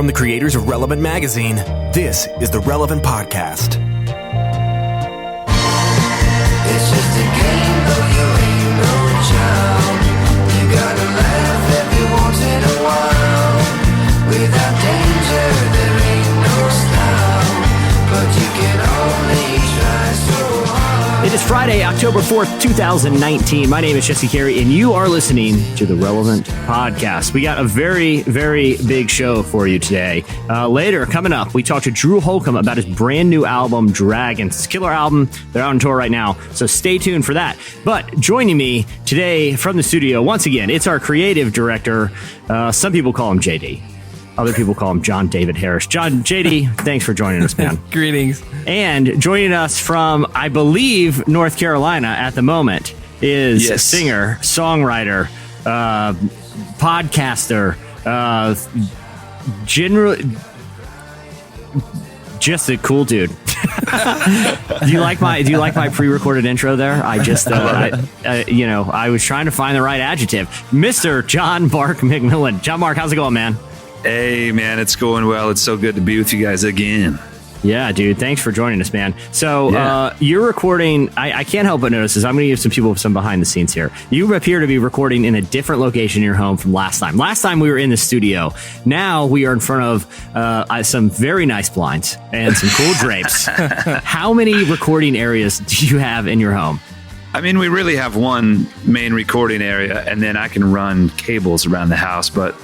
from the creators of Relevant Magazine. This is the Relevant Podcast. It's just a game, though you ain't no child. You gotta laugh every once in a while. Without danger, there ain't no style. But you can only try so hard. It is Friday, October 4th, 2019. My name is Jesse Carey, and you are listening to the Relevant Podcast. We got a very, very big show for you today. Later, coming up, we talk to Drew Holcomb about his brand new album, Dragons. It's a killer album. They're out on tour right now, so stay tuned for that. But joining me today from the studio, once again, it's our creative director. Some people call him JD. Other people call him John David Harris. John, JD, thanks for joining us, man. Greetings. And joining us from, I believe, North Carolina at the moment is singer, songwriter, podcaster, just a cool dude. Do you like my pre-recorded intro there? I just, I was trying to find the right adjective. Mr. John Mark McMillan. John Mark, how's it going, man? Hey, man, it's going well. It's so good to be with you guys again. Yeah, dude. Thanks for joining us, man. So you're recording. I can't help but notice this. I'm going to give some people some behind the scenes here. You appear to be recording in a different location in your home from last time. Last time we were in the studio. Now we are in front of some very nice blinds and some cool drapes. How many recording areas do you have in your home? I mean, we really have one main recording area, and then I can run cables around the house. But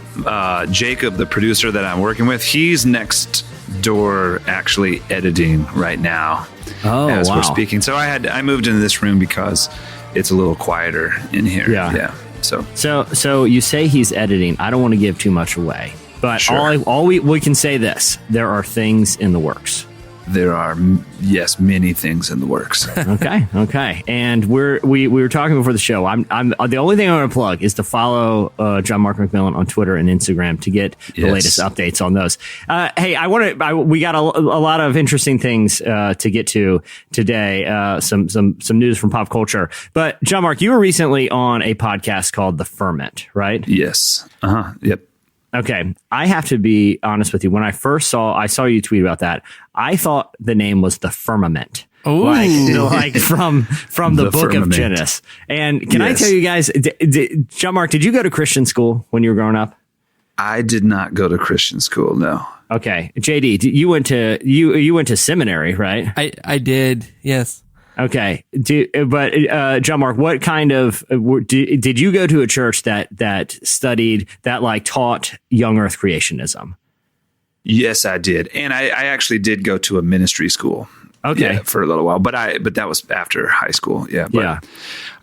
Jacob, the producer that I'm working with, he's next door actually editing right now as we're speaking. So I moved into this room because it's a little quieter in here. Yeah. So you say he's editing. I don't want to give too much away, but sure. we can say this: there are things in the works. There are, yes, many things in the works. Okay. And we were talking before the show. I'm the only thing I want to plug is to follow John Mark McMillan on Twitter and Instagram to get the latest updates on those. Hey, we got a lot of interesting things to get to today. Some news from pop culture. But John Mark, you were recently on a podcast called The Ferment, right? Yes. Yep. Okay, I have to be honest with you. When I saw you tweet about that, I thought the name was The Firmament. Ooh. Like from the book Firmament. of Genesis. And can I tell you guys, John Mark, did you go to Christian school when you were growing up? I did not go to Christian school, no. Okay, JD, you went to seminary, right? I did, yes. Okay, but John Mark, what kind of did you go to a church that studied that, like, taught young Earth creationism? Yes, I did, and I actually did go to a ministry school. Okay, for a little while, but that was after high school. Yeah.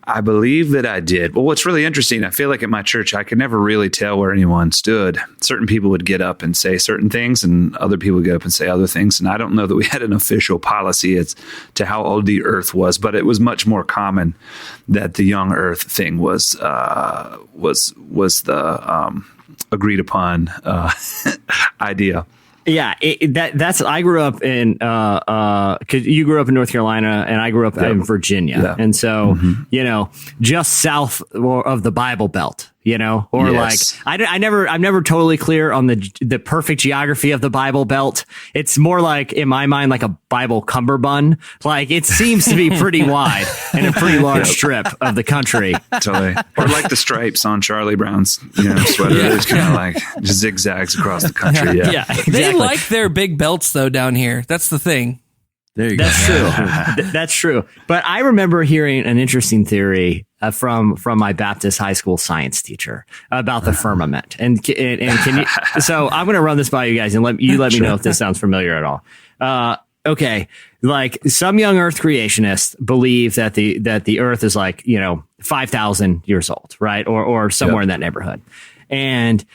I believe that I did. Well, what's really interesting, I feel like at my church, I could never really tell where anyone stood. Certain people would get up and say certain things, and other people would get up and say other things. And I don't know that we had an official policy as to how old the Earth was, but it was much more common that the young Earth thing was the agreed upon idea. Yeah, I grew up in, cause you grew up in North Carolina and I grew up in Virginia. Yeah. And so, just south of the Bible Belt, like I'm never totally clear on the perfect geography of the Bible Belt. It's more like, in my mind, like a Bible cummerbund. Like, it seems to be pretty wide and a pretty large strip of the country. Totally. Or like the stripes on Charlie Brown's, sweater. It's kind of like just zigzags across the country. Yeah. Exactly. They like their big belts though down here. That's the thing. There you go. That's true. That's true. But I remember hearing an interesting theory from my Baptist high school science teacher about the firmament. And can you? So I'm going to run this by you guys and let me know if this sounds familiar at all. Okay, like, some young Earth creationists believe that the Earth is like 5,000 years old, right, or somewhere in that neighborhood, and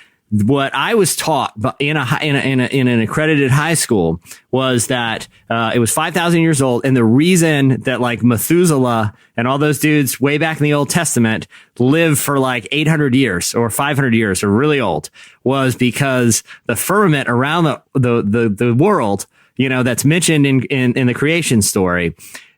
what I was taught in an accredited high school was that it was 5,000 years old, and the reason that, like, Methuselah and all those dudes way back in the Old Testament lived for like 800 years or 500 years or really old was because the firmament around the world, that's mentioned in the creation story,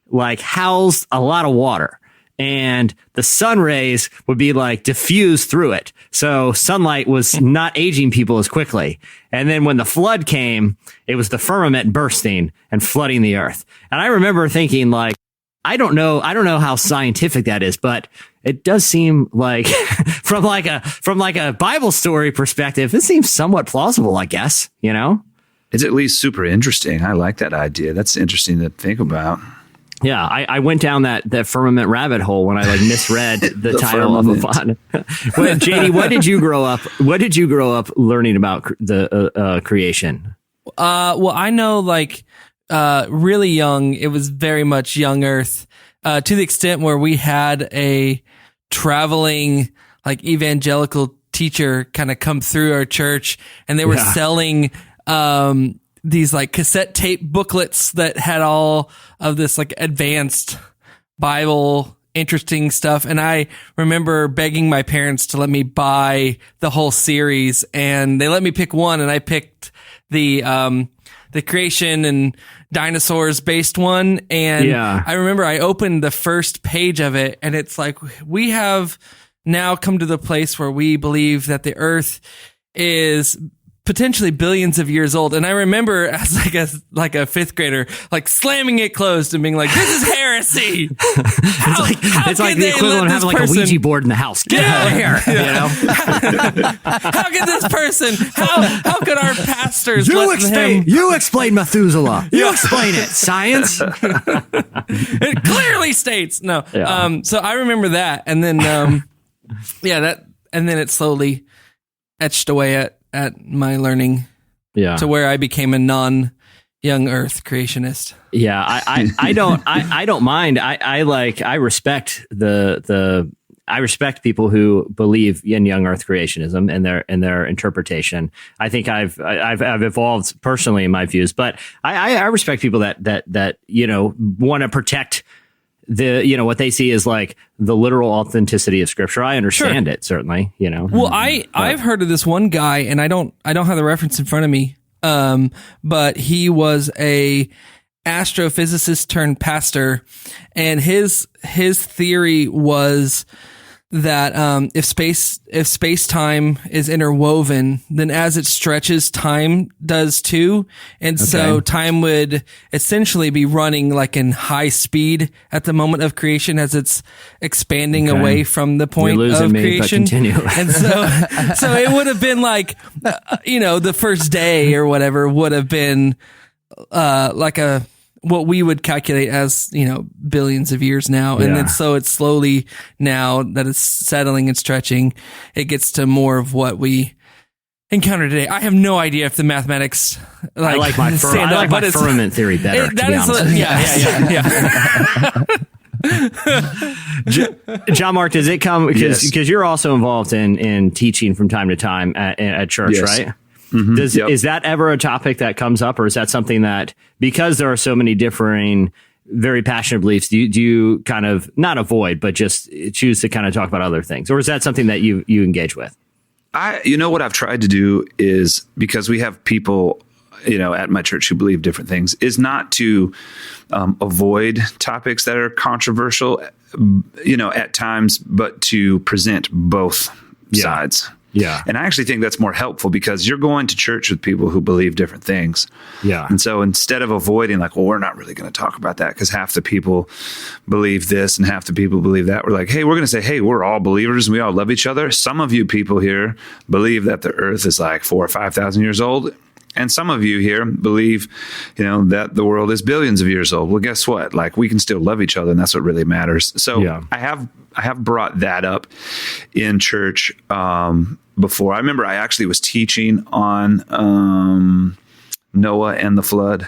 like, housed a lot of water. and the sun rays would be like diffused through it. So sunlight was not aging people as quickly. And then when the flood came, it was the firmament bursting and flooding the earth. And I remember thinking like, I don't know how scientific that is, but it does seem like from like a Bible story perspective, it seems somewhat plausible, I guess, you know? It's at least super interesting. I like that idea. That's interesting to think about. Yeah, I went down that firmament rabbit hole when I like misread the title of a font. Well, JD, what did you grow up learning about the creation? Well, I know like really young, it was very much young Earth, to the extent where we had a traveling like evangelical teacher kind of come through our church, and they were selling these like cassette tape booklets that had all of this like advanced Bible interesting stuff. And I remember begging my parents to let me buy the whole series, and they let me pick one, and I picked the creation and dinosaurs based one. And I remember I opened the first page of it, and it's like, we have now come to the place where we believe that the earth is potentially billions of years old. And I remember as like a fifth grader, like slamming it closed and being like, this is heresy. It's like the equivalent of having like a Ouija board in the house. Get out of here. You know? How could this person, how could our pastors You explain Methuselah. You explain it. Science. It clearly states. No. Yeah. So I remember that. And then, and then it slowly etched away at my learning to where I became a non-young earth creationist. Yeah, I don't mind. I respect I respect people who believe in young earth creationism and their interpretation. I think I've evolved personally in my views, but I respect people that want to protect what they see as like the literal authenticity of scripture. I understand it, certainly, Well, I've heard of this one guy, and I don't have the reference in front of me. But he was a astrophysicist turned pastor, and his theory was that if space time is interwoven, then as it stretches, time does too, and so time would essentially be running like in high speed at the moment of creation as it's expanding away from the point of creation. And so it would have been like the first day or whatever would have been like what we would calculate as, billions of years now. And then so it's slowly, now that it's settling and stretching, it gets to more of what we encounter today. I have no idea if the mathematics I like my firmament theory better. John Mark, does it come because you're also involved in teaching from time to time at church, right? Mm-hmm. Is that ever a topic that comes up, or is that something that, because there are so many differing, very passionate beliefs, do you kind of not avoid, but just choose to kind of talk about other things? Or is that something that you engage with? What I've tried to do is, because we have people, at my church who believe different things, is not to avoid topics that are controversial, at times, but to present both sides. Yeah. And I actually think that's more helpful, because you're going to church with people who believe different things. Yeah. And so instead of avoiding like, well, we're not really going to talk about that because half the people believe this and half the people believe that, we're like, hey, we're going to say, hey, we're all believers and we all love each other. Some of you people here believe that the earth is like 4,000 or 5,000 years old. And some of you here believe, that the world is billions of years old. Well, guess what? Like, we can still love each other, and that's what really matters. So I have brought that up in church before. I remember I actually was teaching on Noah and the flood,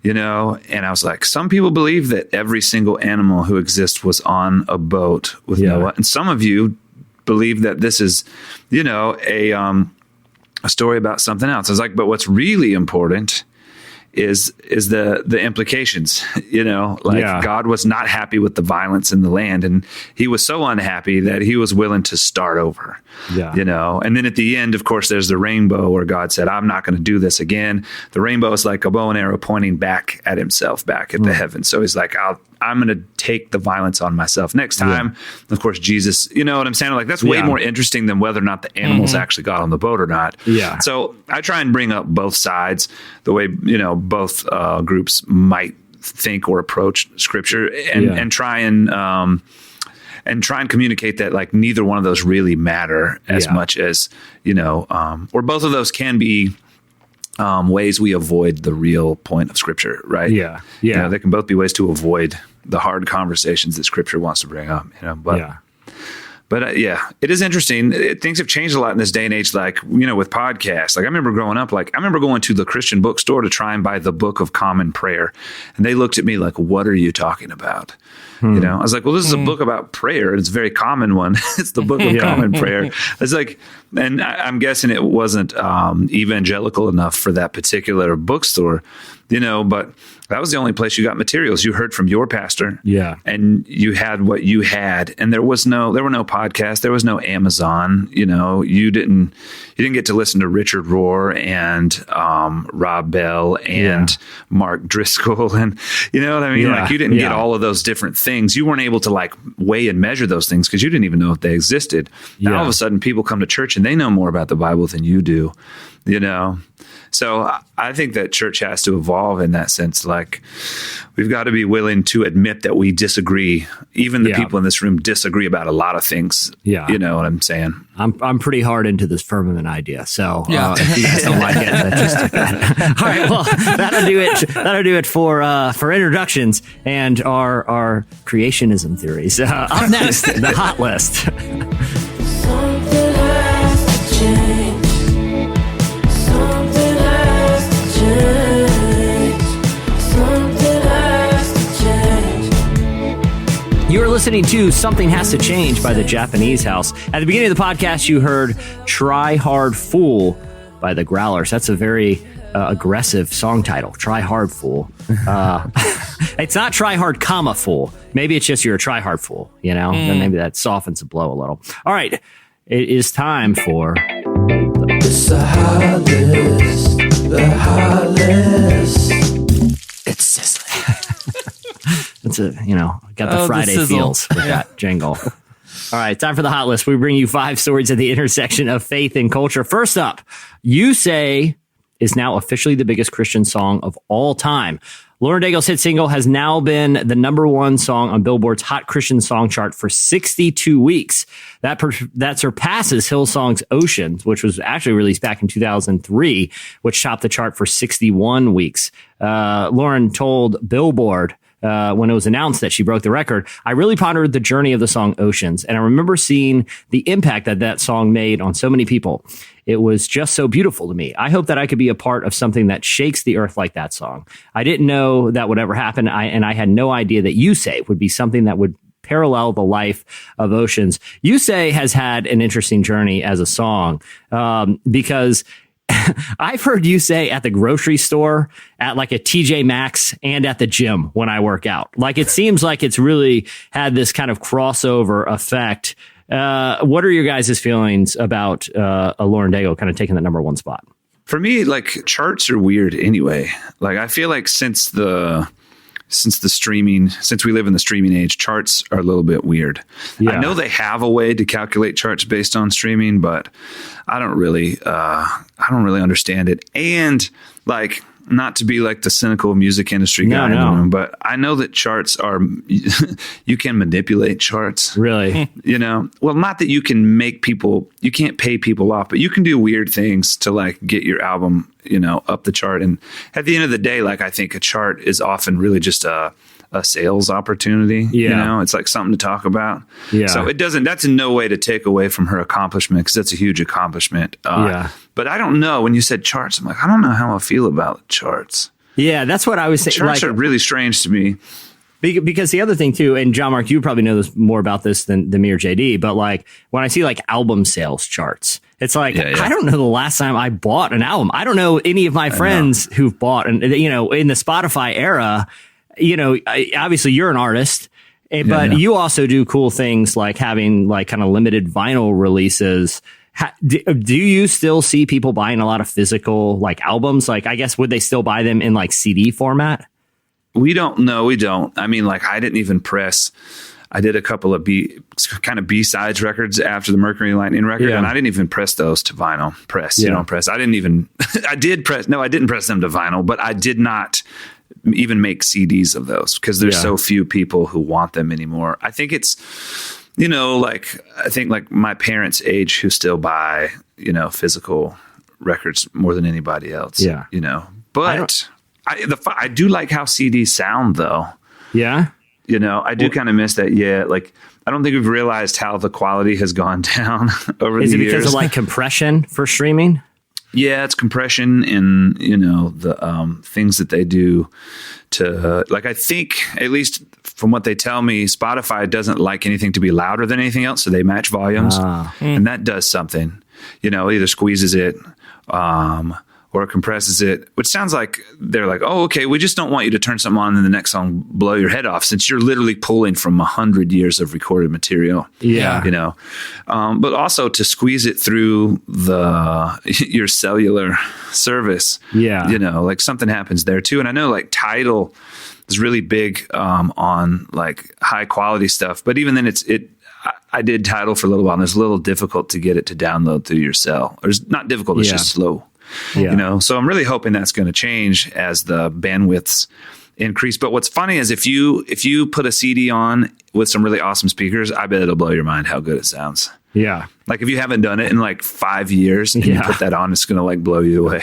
and I was like, some people believe that every single animal who exists was on a boat with Noah, and some of you believe that this is, a story about something else. I was like, but what's really important is the implications, God was not happy with the violence in the land, and he was so unhappy that he was willing to start over, and then at the end, of course, there's the rainbow where God said, I'm not going to do this again. The rainbow is like a bow and arrow pointing back at himself, back at the heavens. So he's like, I'm going to take the violence on myself next time. Of course, Jesus, you know what I'm saying? Like that's way more interesting than whether or not the animals actually got on the boat or not. Yeah. So I try and bring up both sides, the way, you know, both groups might think or approach scripture, and try and communicate that like neither one of those really matter as much as, you know, or both of those can be ways we avoid the real point of scripture, right? Yeah. You know, they can both be ways to avoid the hard conversations that scripture wants to bring up, you know, but it is interesting. Things have changed a lot in this day and age. Like, you know, with podcasts, like I remember growing up, like I remember going to the Christian bookstore to try and buy the Book of Common Prayer. And they looked at me like, what are you talking about? You know, I was like, well, this is a book about prayer. And it's a very common one. It's the Book of Common Prayer. It's like, and I'm guessing it wasn't evangelical enough for that particular bookstore, you know, but that was the only place you got materials. You heard from your pastor, and you had what you had, and there were no podcasts, there was no Amazon. You know, you didn't get to listen to Richard Rohr and Rob Bell and Mark Driscoll, and you know what I mean. Like you didn't get all of those different things. You weren't able to like weigh and measure those things because you didn't even know if they existed. Now all of a sudden, people come to church and they know more about the Bible than you do. You know. So I think that church has to evolve in that sense. Like we've got to be willing to admit that we disagree. Even the people in this room disagree about a lot of things. Yeah. You know what I'm saying? I'm pretty hard into this firmament idea. So if you guys don't like it, that's just that. All right. Well, that'll do it. That'll do it for introductions and our creationism theories. Up next, the hot list. Something has to change. You are listening to Something Has to Change by the Japanese House. At the beginning of the podcast, you heard Try Hard Fool by the Growlers. That's a very aggressive song title, Try Hard Fool. It's not Try Hard, Fool. Maybe it's just you're a Try Hard Fool, you know? Then maybe that softens the blow a little. All right, it is time for... It's the hot list, it's sizzling. It's got the Friday feels with that jingle. All right, time for the hot list. We bring you 5 stories at the intersection of faith and culture. First up, You Say is now officially the biggest Christian song of all time. Lauren Daigle's hit single has now been the #1 song on Billboard's Hot Christian Song chart for 62 weeks. That surpasses Hillsong's Oceans, which was actually released back in 2003, which topped the chart for 61 weeks. Lauren told Billboard when it was announced that she broke the record, I really pondered the journey of the song Oceans, and I remember seeing the impact that song made on so many people. It was just so beautiful to me. I hope that I could be a part of something that shakes the earth like that song. I didn't know that would ever happen, and I had no idea that You Say would be something that would parallel the life of Oceans. You Say has had an interesting journey as a song because I've heard You Say at the grocery store, at like a TJ Maxx, and at the gym when I work out. Like it seems like it's really had this kind of crossover effect. What are your guys' feelings about a Lauren Daigle kind of taking that #1 spot? For me, like charts are weird anyway. Like I feel like since we live in the streaming age, charts are a little bit weird. Yeah. I know they have a way to calculate charts based on streaming, but I don't really understand it. And like, not to be like the cynical music industry guy in the room, but I know that charts are, you can manipulate charts. Really? You know, well, not that you can you can't pay people off, but you can do weird things to like get your album, you know, up the chart. And at the end of the day, like I think a chart is often really just a sales opportunity. Yeah. You know, it's like something to talk about. Yeah. So that's in no way to take away from her accomplishment, because that's a huge accomplishment. But I don't know, when you said charts, I'm like, I don't know how I feel about charts. Yeah, that's what I was saying. Charts are really strange to me. Because the other thing too, and John Mark, you probably know more about this than me or JD, but like when I see like album sales charts, it's like, I don't know the last time I bought an album. I don't know any of my friends who've bought, and you know, in the Spotify era, you know, obviously you're an artist, but you also do cool things like having like kind of limited vinyl releases. Do you still see people buying a lot of physical like albums? Like, I guess, would they still buy them in like CD format? We don't. No, we don't. I mean, like, I didn't even press. I did a couple of B-sides records after the Mercury Lightning record, and I didn't even press those to vinyl. You don't press. I didn't even. I didn't press them to vinyl, but I did not even make CDs of those because there's so few people who want them anymore. I think it's, I think like my parents' age who still buy, physical records more than anybody else. Yeah. But I do like how CDs sound though. Yeah. I do kind of miss that. Yeah. Like, I don't think we've realized how the quality has gone down over the years. Is it because of like compression for streaming? Yeah, it's compression and, the things that they do to, like, I think, at least from what they tell me, Spotify doesn't like anything to be louder than anything else. So they match volumes and that does something, either squeezes it, or it compresses it, which sounds like they're like, oh, okay, we just don't want you to turn something on and the next song blow your head off, since you're literally pulling from 100 years of recorded material. Yeah. But also to squeeze it through your cellular service. Yeah. Like something happens there too. And I know like Tidal is really big on like high quality stuff, but even then I did Tidal for a little while and it's a little difficult to get it to download through your cell. Or it's not difficult, it's just slow. Yeah. So I'm really hoping that's going to change as the bandwidths increase. But what's funny is if you put a CD on with some really awesome speakers, I bet it'll blow your mind how good it sounds. Yeah. Like if you haven't done it in like 5 years and you put that on, it's going to like blow you away.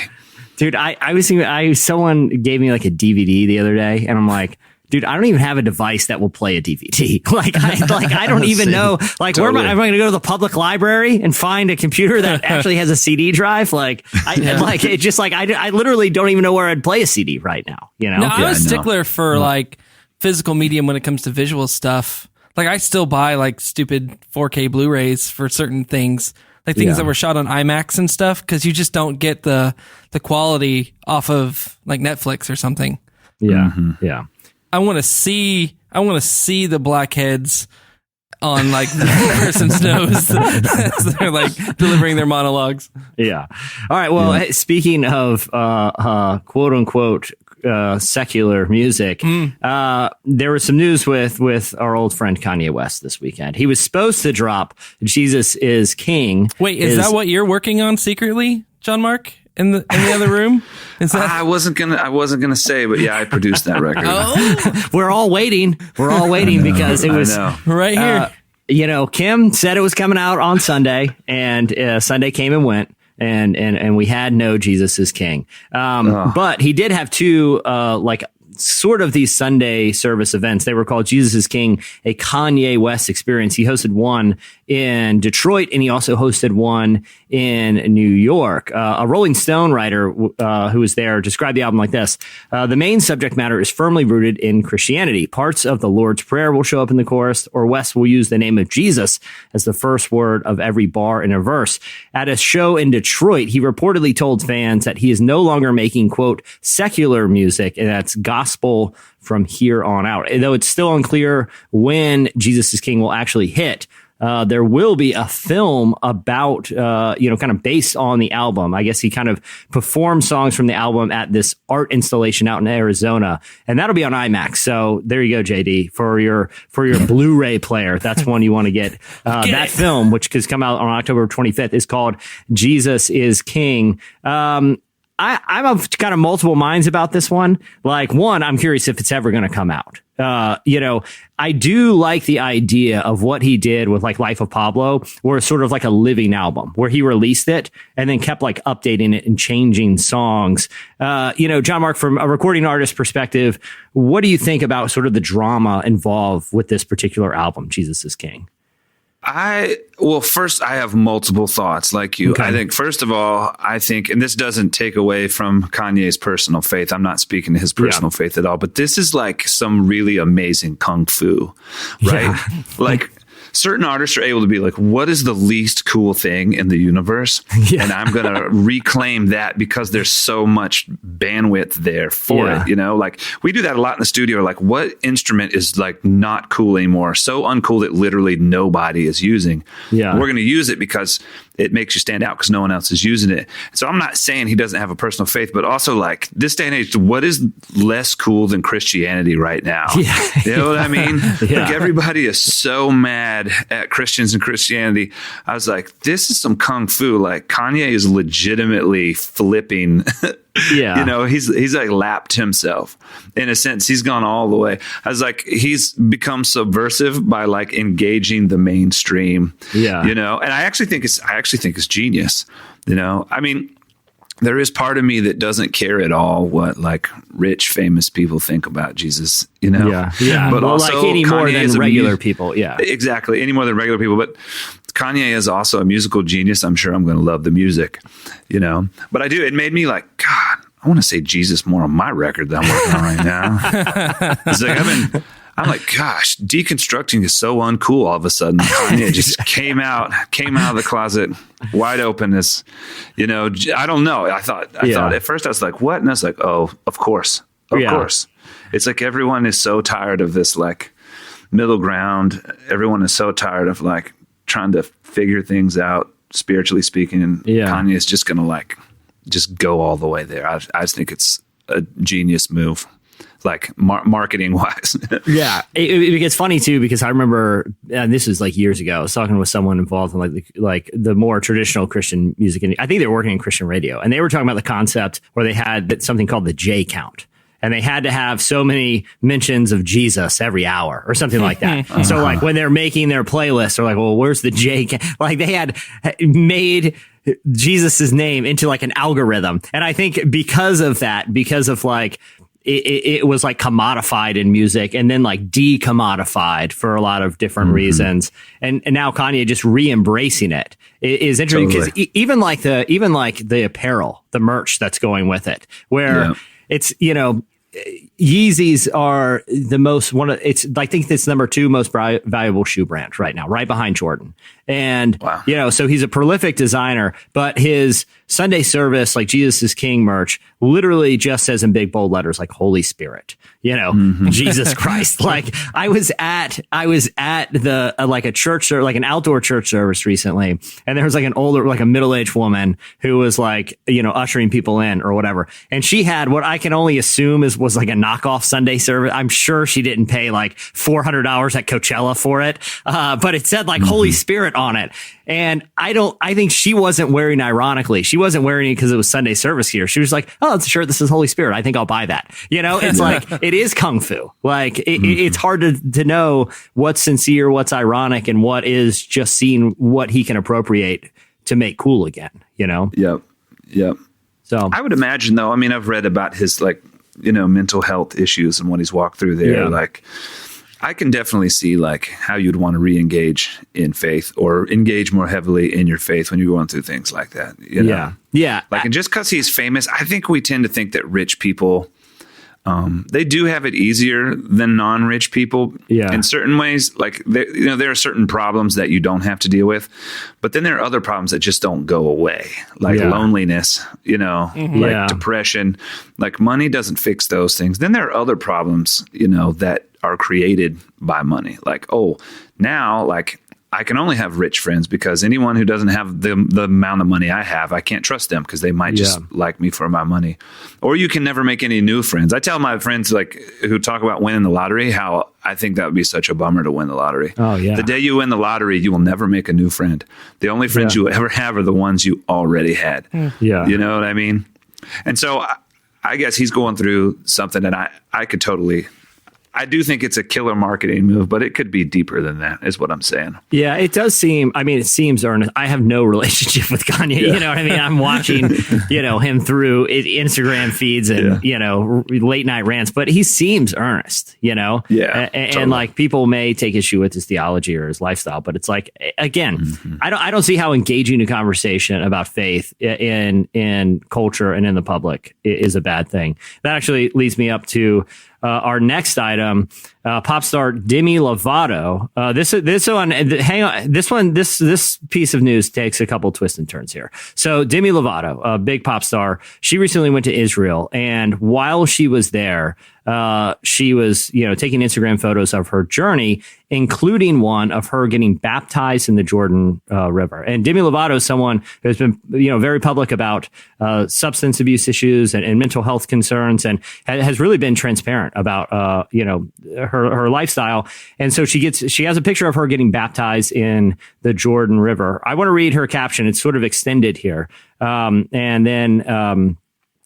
Dude, I was thinking, someone gave me like a DVD the other day and I'm like, dude, I don't even have a device that will play a DVD. I don't even know. Like, totally. Where am I going to go to the public library and find a computer that actually has a CD drive? I literally don't even know where I'd play a CD right now. No, I'm a stickler for like physical medium when it comes to visual stuff. Like, I still buy like stupid 4K Blu-rays for certain things, like things that were shot on IMAX and stuff, because you just don't get the quality off of like Netflix or something. Yeah, yeah. I want to see the blackheads on like the person's nose as they're like delivering their monologues. Yeah. All right. Well, speaking of quote unquote secular music, there was some news with our old friend Kanye West this weekend. He was supposed to drop "Jesus Is King." Wait, is that what you're working on secretly, John Mark? In the other room? Is that? I wasn't gonna say, but yeah, I produced that record. We're all waiting. Because it was right here. Kim said it was coming out on Sunday, and Sunday came and went, and we had no Jesus is King. But he did have two sort of these Sunday service events. They were called Jesus is King, a Kanye West experience. He hosted one in Detroit, and he also hosted one in New York. A Rolling Stone writer who was there described the album like this. The main subject matter is firmly rooted in Christianity. Parts of the Lord's Prayer will show up in the chorus, or West will use the name of Jesus as the first word of every bar in a verse. At a show in Detroit, he reportedly told fans that he is no longer making, quote, secular music, and that's gospel from here on out. Though it's still unclear when Jesus is King will actually hit. There will be a film about, kind of based on the album. I guess he kind of performed songs from the album at this art installation out in Arizona, and that'll be on IMAX. So there you go, JD, for your Blu-ray player. That's one you want to get. That film, which has come out on October 25th, is called Jesus is King. I'm of kind of multiple minds about this one. Like, one, I'm curious if it's ever going to come out. I do like the idea of what he did with like Life of Pablo, where it's sort of like a living album where he released it and then kept like updating it and changing songs. John Mark, from a recording artist perspective, what do you think about sort of the drama involved with this particular album, Jesus is King? First, I have multiple thoughts like you. Okay. I think, first of all, and this doesn't take away from Kanye's personal faith. I'm not speaking to his personal faith at all, but this is like some really amazing kung fu, right? Yeah. Like, certain artists are able to be like, what is the least cool thing in the universe? Yeah. And I'm going to reclaim that because there's so much bandwidth there for it. Like, we do that a lot in the studio. Like, what instrument is like not cool anymore? So uncool that literally nobody is using. Yeah. We're going to use it because it makes you stand out because no one else is using it. So I'm not saying he doesn't have a personal faith, but also like this day and age, what is less cool than Christianity right now? Yeah. You know what I mean? Yeah. Like everybody is so mad at Christians and Christianity. I was like, this is some kung fu. Like Kanye is legitimately flipping. Yeah. You know, he's like lapped himself in a sense. He's gone all the way. I was like, he's become subversive by like engaging the mainstream. Yeah. You know, and I actually think it's genius. You know, I mean, there is part of me that doesn't care at all what like rich, famous people think about Jesus, you know? Yeah. Yeah. But well, also like any more Kanye is than a regular people. Yeah. Exactly. Any more than regular people. But Kanye is also a musical genius. I'm sure I'm going to love the music, you know? But I do. It made me like, God, I want to say Jesus more on my record that I'm working on right now. It's like I'm like, gosh, deconstructing is so uncool all of a sudden. Kanye just came out of the closet wide open as, you know, I don't know. I thought at first I was like, what? And I was like, oh, of course. Of course. It's like everyone is so tired of this like middle ground. Everyone is so tired of like trying to figure things out spiritually speaking. And Kanye is just going to like, just go all the way there. I just think it's a genius move. Like marketing wise. Yeah. It's funny too, because I remember, and this was like years ago, I was talking with someone involved in like the more traditional Christian music. And I think they were working in Christian radio, and they were talking about the concept where they had something called the J count. And they had to have so many mentions of Jesus every hour or something like that. So like when they're making their playlist, they're like, well, where's the J count? Like they had made Jesus's name into like an algorithm. And I think because of that, because of like, it was like commodified in music and then like de-commodified for a lot of different reasons. And now Kanye just re-embracing it is interesting because even like the apparel, the merch that's going with it, where it's, you know, Yeezys are the most I think it's number 2 most valuable shoe brand right now, right behind Jordan. And, you know, so he's a prolific designer, but his Sunday service, like Jesus is King merch, literally just says in big bold letters, like Holy Spirit, you know, Jesus Christ. Like I was at the, like a church or like an outdoor church service recently. And there was like an older, like a middle-aged woman who was like, you know, ushering people in or whatever. And she had what I can only assume was like a knockoff Sunday service. I'm sure she didn't pay like $400 at Coachella for it. But it said like Holy Spirit on it. And I think she wasn't wearing, ironically, she wasn't wearing it because it was Sunday service here. She was like, oh, it's a shirt. This is Holy Spirit. I think I'll buy that. You know, it's like, it is kung fu. Like it's hard to know what's sincere, what's ironic, and what is just seeing what he can appropriate to make cool again, you know? Yep. So I would imagine though, I mean, I've read about his like, you know, mental health issues and what he's walked through there. Like, I can definitely see like how you'd want to re-engage in faith or engage more heavily in your faith when you're going through things like that. You know? Yeah. Like, and just because he's famous, I think we tend to think that rich people, they do have it easier than non-rich people in certain ways. Like, you know, there are certain problems that you don't have to deal with, but then there are other problems that just don't go away, like loneliness, you know, like depression. Like, money doesn't fix those things. Then there are other problems, you know, that are created by money. Like, oh, now, like, I can only have rich friends because anyone who doesn't have the amount of money I have, I can't trust them because they might just like me for my money. Or you can never make any new friends. I tell my friends like who talk about winning the lottery, how I think that would be such a bummer to win the lottery. Oh, yeah. The day you win the lottery, you will never make a new friend. The only friends you ever have are the ones you already had. Yeah. You know what I mean? And so I guess he's going through something that I could totally... I do think it's a killer marketing move, but it could be deeper than that, is what I'm saying. Yeah, it does seem, I mean, it seems earnest. I have no relationship with Kanye. You know what I mean? I'm watching, you know, him through Instagram feeds and, you know, late night rants, but he seems earnest, you know? Yeah. And like people may take issue with his theology or his lifestyle, but it's like, again, I don't see how engaging a conversation about faith in culture and in the public is a bad thing. That actually leads me up to our next item, pop star Demi Lovato. This piece of news takes a couple twists and turns here. So Demi Lovato, a big pop star, she recently went to Israel, and while she was there, she was, taking Instagram photos of her journey, including one of her getting baptized in the Jordan River. And Demi Lovato is someone who's been, very public about substance abuse issues and mental health concerns, and has really been transparent about, her lifestyle. And so she has a picture of her getting baptized in the Jordan River. I want to read her caption. It's sort of extended here. And then,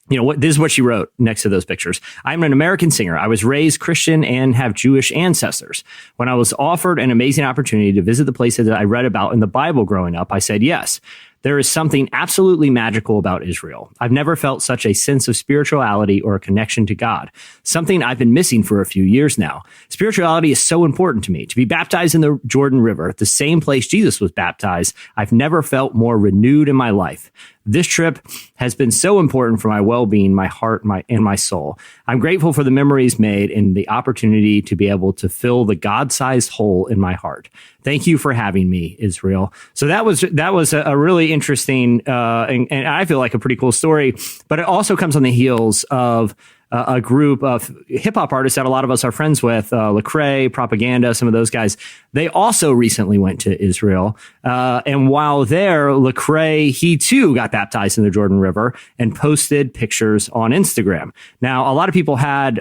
this is what she wrote next to those pictures. I'm an American singer. I was raised Christian and have Jewish ancestors. When I was offered an amazing opportunity to visit the places that I read about in the Bible growing up, I said yes. There is something absolutely magical about Israel. I've never felt such a sense of spirituality or a connection to God, something I've been missing for a few years now. Spirituality is so important to me. To be baptized in the Jordan River, the same place Jesus was baptized, I've never felt more renewed in my life. This trip has been so important for my well-being, my heart, and my soul. I'm grateful for the memories made and the opportunity to be able to fill the God-sized hole in my heart. Thank you for having me, Israel. So that was a really interesting and I feel like a pretty cool story. But it also comes on the heels of a group of hip hop artists that a lot of us are friends with, Lecrae, Propaganda, some of those guys. They also recently went to Israel. And while there, Lecrae, he too got baptized in the Jordan River and posted pictures on Instagram. Now, a lot of people had,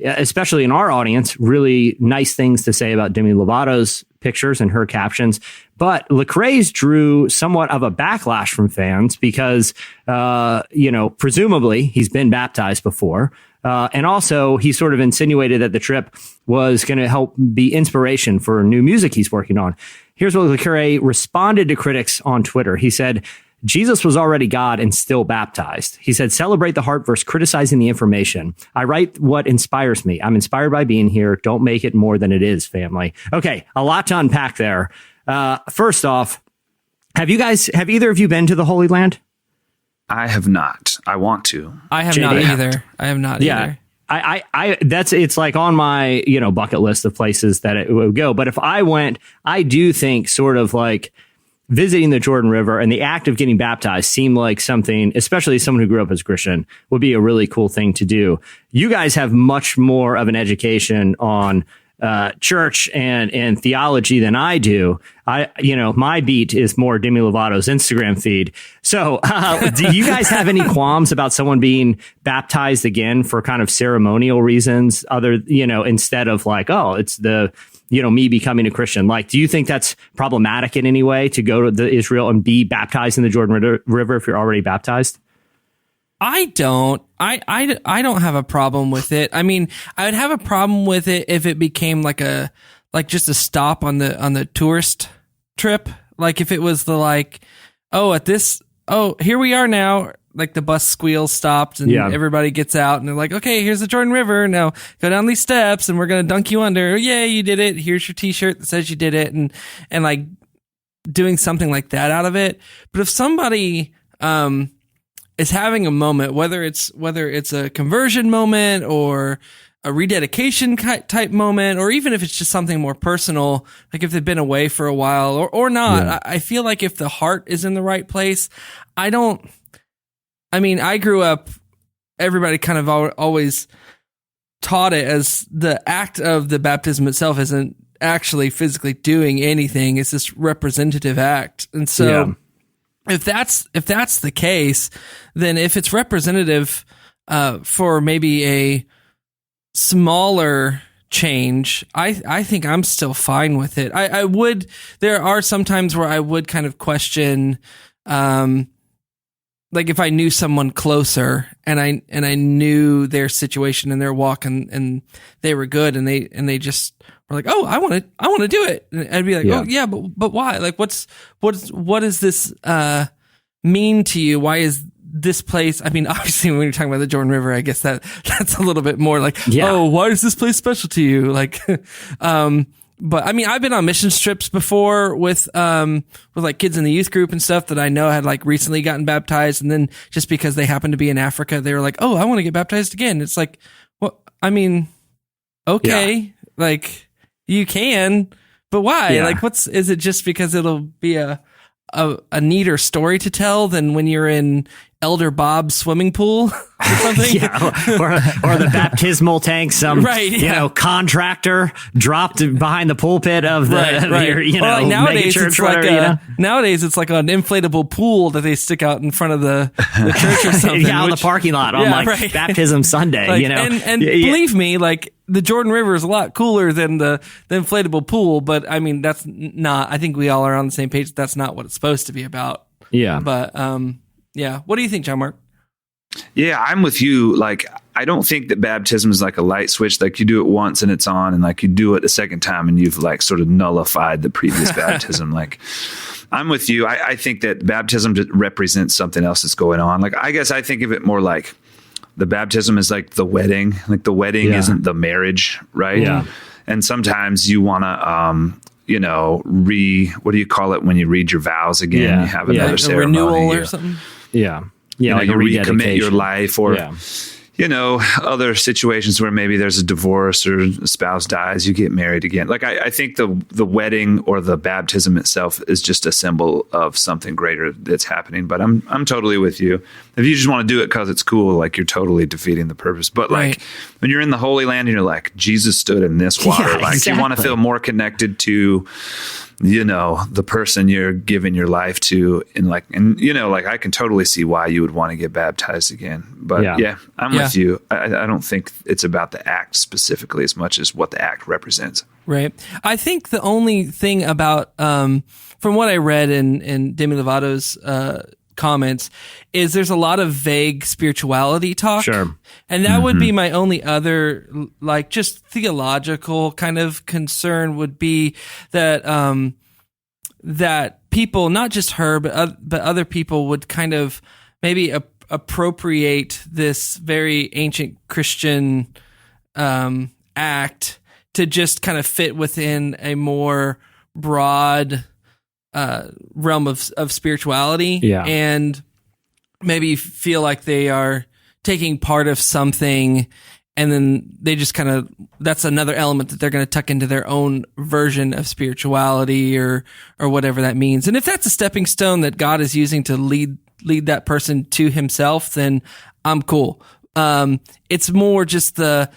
especially in our audience, really nice things to say about Demi Lovato's pictures and her captions. But Lecrae's drew somewhat of a backlash from fans because, presumably he's been baptized before. And also he sort of insinuated that the trip was going to help be inspiration for new music he's working on. Here's what Lecrae responded to critics on Twitter. He said, Jesus was already God and still baptized. He said, celebrate the heart versus criticizing the information. I write what inspires me. I'm inspired by being here. Don't make it more than it is, family. Okay, a lot to unpack there. First off, have either of you been to the Holy Land? I have not. I want to. I have not either. I have not either. It's like on my, bucket list of places that it would go. But if I went, I do think sort of like visiting the Jordan River and the act of getting baptized seemed like something, especially someone who grew up as a Christian, would be a really cool thing to do. You guys have much more of an education on church and theology than I do. My beat is more Demi Lovato's Instagram feed. So, do you guys have any qualms about someone being baptized again for kind of ceremonial reasons instead of like, oh, it's me becoming a Christian? Like, do you think that's problematic in any way to go to Israel and be baptized in the Jordan River if you're already baptized? I don't. I don't have a problem with it. I mean, I would have a problem with it if it became just a stop on the tourist trip. Like if it was here we are now. Like the bus squeals stopped and everybody gets out and they're like, okay, here's the Jordan River. Now go down these steps and we're going to dunk you under. Yeah, you did it. Here's your t-shirt that says you did it. And like doing something like that out of it. But if somebody, is having a moment, whether it's a conversion moment or a rededication type moment, or even if it's just something more personal, like if they've been away for a while or not, I feel like if the heart is in the right place, I grew up, everybody kind of always taught it as the act of the baptism itself isn't actually physically doing anything. It's this representative act. And so if that's the case, then if it's representative for maybe a smaller change, I think I'm still fine with it. I would. There are some times where I would kind of question, like if I knew someone closer and I knew their situation and their walk and they were good and they just were like, oh, I want to do it. And I'd be like, oh yeah, but why? Like what does this mean to you? Why is this place? I mean, obviously when you're talking about the Jordan River, I guess that's a little bit more like, oh, why is this place special to you? Like, but I mean, I've been on mission trips before with like kids in the youth group and stuff that I know had like recently gotten baptized. And then just because they happened to be in Africa, they were like, oh, I want to get baptized again. It's like, well, I mean, okay, like you can, but why? Yeah. Like, is it just because it'll be a neater story to tell than when you're in Elder Bob's swimming pool or something. or the baptismal tank, some contractor dropped behind the pulpit of the your, or like nowadays mega church, it's like nowadays it's like an inflatable pool that they stick out in front of the church or something. In the parking lot on Baptism Sunday, and believe me, like the Jordan River is a lot cooler than the inflatable pool, but I mean that's not. I think we all are on the same page. That's not what it's supposed to be about. Yeah, but what do you think, John Mark? Yeah, I'm with you. Like, I don't think that baptism is like a light switch. Like, you do it once and it's on, and like you do it a second time and you've like sort of nullified the previous baptism. Like, I'm with you. I think that baptism represents something else that's going on. Like, I guess I think of it more like the baptism is like the wedding. Like, the wedding isn't the marriage, right? Yeah. And sometimes you want to, what do you call it when you read your vows again? Yeah. You have another like ceremony. A renewal or something? Yeah. Yeah, like you a recommit your life, or other situations where maybe there's a divorce or a spouse dies, you get married again. Like I think the wedding or the baptism itself is just a symbol of something greater that's happening. But I'm totally with you. If you just want to do it because it's cool, like you're totally defeating the purpose. But like when you're in the Holy Land and you're like, Jesus stood in this water, you want to feel more connected to the person you're giving your life to, and I can totally see why you would want to get baptized again. But I'm with you. I don't think it's about the act specifically as much as what the act represents. Right. I think the only thing about, from what I read in Demi Lovato's, comments is there's a lot of vague spirituality talk. Sure. And that would be my only other, like, just theological kind of concern would be that, that people, not just her, but other people would kind of maybe appropriate this very ancient Christian, act to just kind of fit within a more broad, realm of spirituality, and maybe feel like they are taking part of something, and then they just kind of, that's another element that they're going to tuck into their own version of spirituality or whatever that means. And if that's a stepping stone that God is using to lead that person to himself, then I'm cool. It's more just the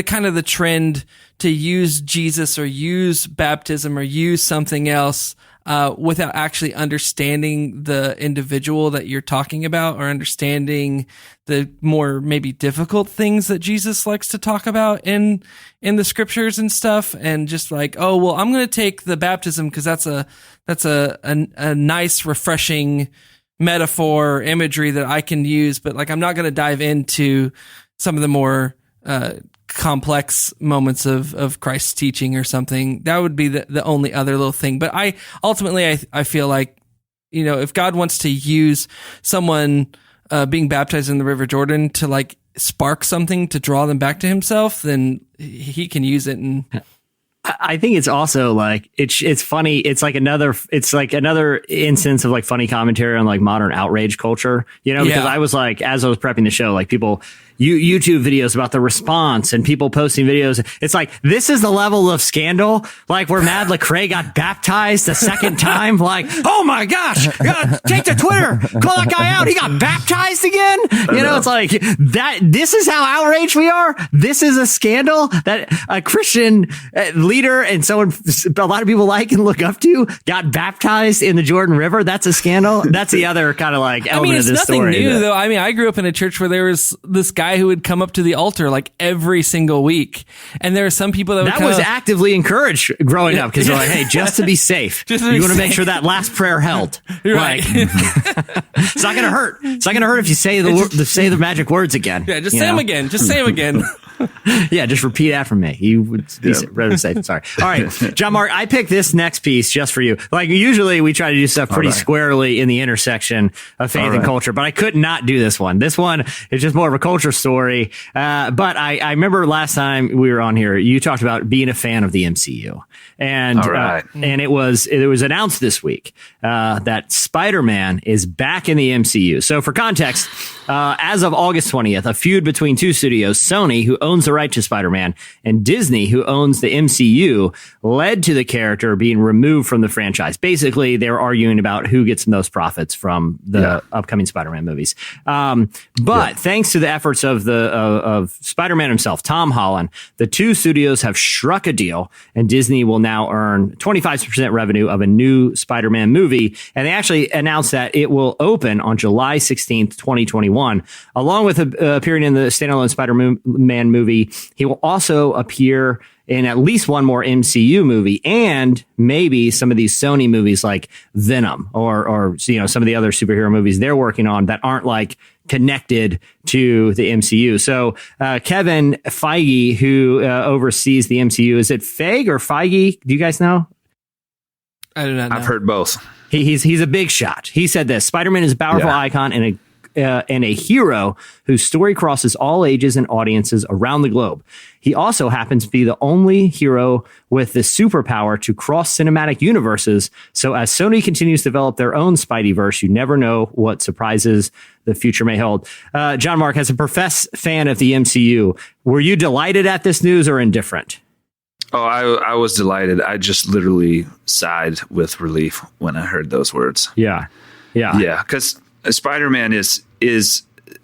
kind of the trend to use Jesus or use baptism or use something else without actually understanding the individual that you're talking about, or understanding the more maybe difficult things that Jesus likes to talk about in the scriptures and stuff. And just like, oh, well, I'm going to take the baptism because that's a nice, refreshing metaphor or imagery that I can use, but like, I'm not going to dive into some of the more, complex moments of Christ's teaching or something. That would be the only other little thing. But I feel like, if God wants to use someone being baptized in the River Jordan to like spark something to draw them back to himself, then he can use it. And I think it's also like, it's funny. It's like another instance of like funny commentary on like modern outrage culture, because I was like, as I was prepping the show, like people, YouTube videos about the response and people posting videos. It's like, this is the level of scandal. Like where Mad Lecrae got baptized a second time. Like, oh my gosh, take to Twitter, call that guy out. He got baptized again. It's like that. This is how outraged we are. This is a scandal that a Christian leader and someone a lot of people like and look up to got baptized in the Jordan River. That's a scandal. That's the other kind of like element of this story. It's nothing new though. I mean, I grew up in a church where there was this guy who would come up to the altar like every single week, and there are some people that was actively encouraged growing up because they're like, hey, just to be safe, you want to make sure that last prayer held. Right. It's not gonna hurt. It's not gonna hurt if you say the magic words again. Yeah, just say them again. Just say them again. Yeah, just repeat after me. You would be rather safe. Sorry. All right, John Mark, I picked this next piece just for you. Like usually we try to do stuff pretty squarely in the intersection of faith and culture, but I could not do this one. This one is just more of a culture story. But I remember last time we were on here, you talked about being a fan of the MCU. And All right. and it was announced this week that Spider-Man is back in the MCU. So for context, as of August 20th, a feud between two studios, Sony, who owns the right to Spider-Man, and Disney, who owns the MCU, led to the character being removed from the franchise. Basically, they're arguing about who gets the most profits from the upcoming Spider-Man movies. But thanks to the efforts of of Spider-Man himself, Tom Holland, the two studios have struck a deal, and Disney will now earn 25% revenue of a new Spider-Man movie. And they actually announced that it will open on July 16th, 2021. Along with appearing in the standalone Spider-Man movie, he will also appear in at least one more MCU movie and maybe some of these Sony movies like Venom or some of the other superhero movies they're working on that aren't like connected to the MCU. So Kevin Feige, who oversees the MCU, is it Feige or Feige? Do you guys know? I do not know. I've heard both. He's a big shot. He said this: Spider-Man is a powerful icon and a hero whose story crosses all ages and audiences around the globe. He also happens to be the only hero with the superpower to cross cinematic universes. So as Sony continues to develop their own Spideyverse, you never know what surprises the future may hold. John Mark, as a professed fan of the MCU, were you delighted at this news or indifferent? Oh, I was delighted. I just literally sighed with relief when I heard those words. Yeah. Because Spider-Man is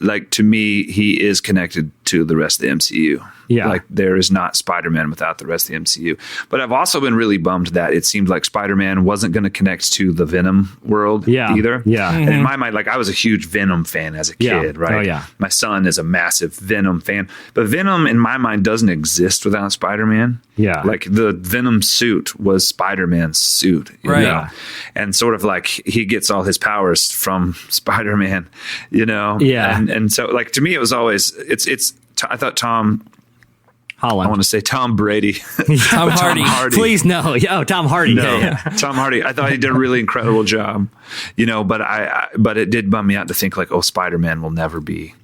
like, to me, he is connected to the rest of the MCU. Yeah. Like, there is not Spider-Man without the rest of the MCU. But I've also been really bummed that it seemed like Spider-Man wasn't going to connect to the Venom world either. Yeah. And in my mind, like, I was a huge Venom fan as a kid, right? Oh, yeah. My son is a massive Venom fan. But Venom, in my mind, doesn't exist without Spider-Man. Yeah. Like, the Venom suit was Spider-Man's suit. You Right. know? And sort of like he gets all his powers from Spider-Man, you know? Yeah. And so, like, to me, it was always, I thought Tom Holland. I want to say Tom Brady. Tom Hardy. Please, no. Oh, Tom Hardy. No, Yeah. Tom Hardy. I thought he did a really incredible job, you know, but but it did bum me out to think like, oh, Spider-Man will never be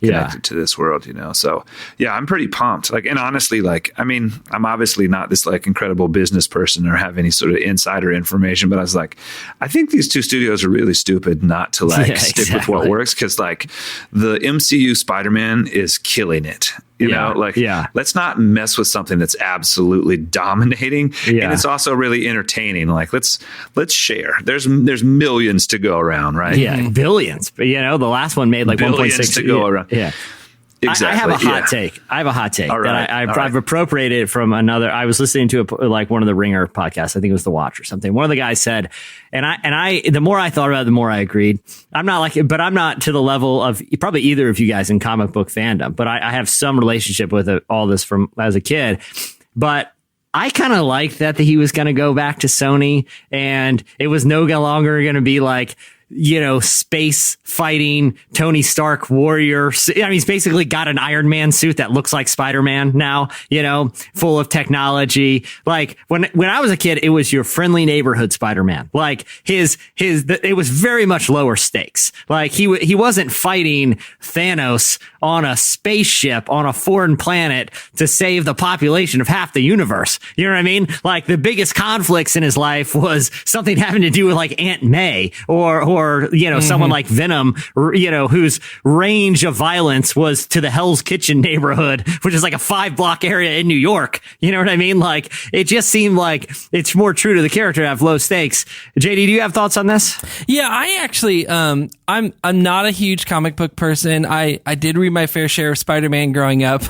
connected to this world, you know? So yeah, I'm pretty pumped. Like, and honestly, like, I mean, I'm obviously not this like incredible business person or have any sort of insider information, but I was like, I think these two studios are really stupid not to like stick with what works. Cause like the MCU Spider-Man is killing it. You know, like, let's not mess with something that's absolutely dominating. Yeah. And it's also really entertaining. Like, let's share. There's millions to go around, right? Yeah, billions. But you know, the last one made like billions 1.6 to go around. Yeah. Exactly. I have a hot take. I have a hot take All right. that I've appropriated from another. I was listening to like one of the Ringer podcasts. I think it was The Watch or something. One of the guys said, and I, the more I thought about it, the more I agreed. I'm not to the level of probably either of you guys in comic book fandom, but I have some relationship with all this from as a kid. But I kind of liked that he was going to go back to Sony, and it was no longer going to be like, you know, space fighting Tony Stark warrior. I mean, he's basically got an Iron Man suit that looks like Spider-Man now, you know, full of technology. Like when I was a kid, it was your friendly neighborhood Spider-Man. Like it was very much lower stakes. Like he wasn't fighting Thanos on a spaceship on a foreign planet to save the population of half the universe. You know what I mean? Like the biggest conflicts in his life was something having to do with like Aunt May or you know, someone like Venom, you know, whose range of violence was to the Hell's Kitchen neighborhood, which is like a 5-block area in New York. You know what I mean? Like it just seemed like it's more true to the character to have low stakes. JD, do you have thoughts on this? Yeah, I actually, I'm not a huge comic book person. I did read my fair share of Spider-Man growing up.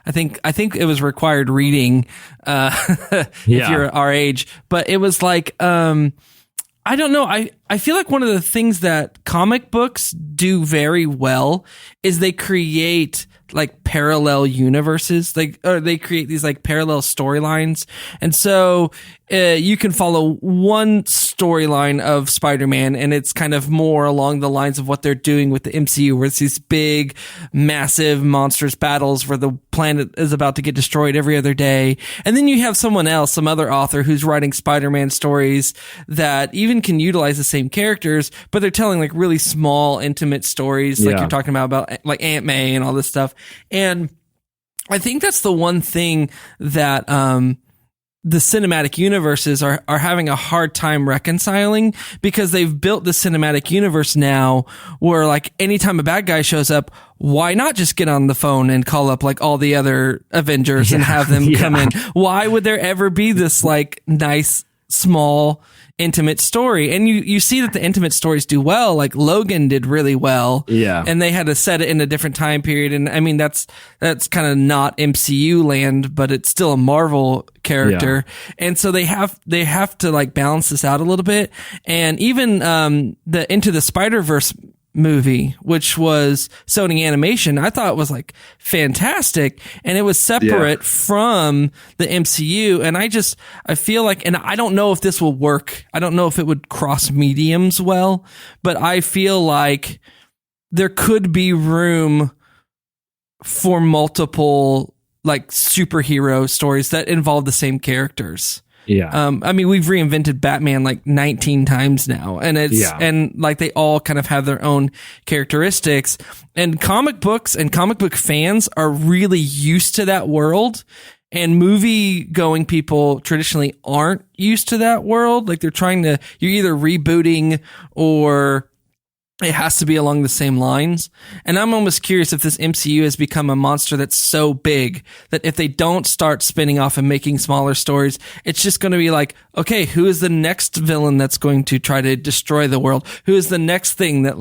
I think it was required reading, if you're our age, but it was like, I don't know. I feel like one of the things that comic books do very well is they create like parallel universes, or they create these like parallel storylines. And so you can follow one storyline of Spider-Man, and it's kind of more along the lines of what they're doing with the MCU, where it's these big, massive, monstrous battles where the planet is about to get destroyed every other day. And then you have someone else, some other author who's writing Spider-Man stories that even can utilize the same characters, but they're telling like really small, intimate stories, like you're talking about like Aunt May and all this stuff. And I think that's the one thing that the cinematic universes are having a hard time reconciling, because they've built the cinematic universe now where like anytime a bad guy shows up, why not just get on the phone and call up like all the other Avengers and have them come in? Why would there ever be this like nice, small, intimate story? And you see that the intimate stories do well. Like Logan did really well. Yeah. And they had to set it in a different time period. And I mean, that's kind of not MCU land, but it's still a Marvel character. Yeah. And so they have to like balance this out a little bit. And even, the Into the Spider-Verse movie, which was Sony Animation, I thought was like fantastic, and it was separate from the MCU. And I feel like, and I don't know if this will work. I don't know if it would cross mediums well, but I feel like there could be room for multiple like superhero stories that involve the same characters. Yeah. I mean, we've reinvented Batman like 19 times now, and and like they all kind of have their own characteristics, and comic books and comic book fans are really used to that world, and movie going people traditionally aren't used to that world. Like you're either rebooting or it has to be along the same lines. And I'm almost curious if this MCU has become a monster that's so big that if they don't start spinning off and making smaller stories, it's just going to be like, okay, who is the next villain that's going to try to destroy the world? Who is the next thing that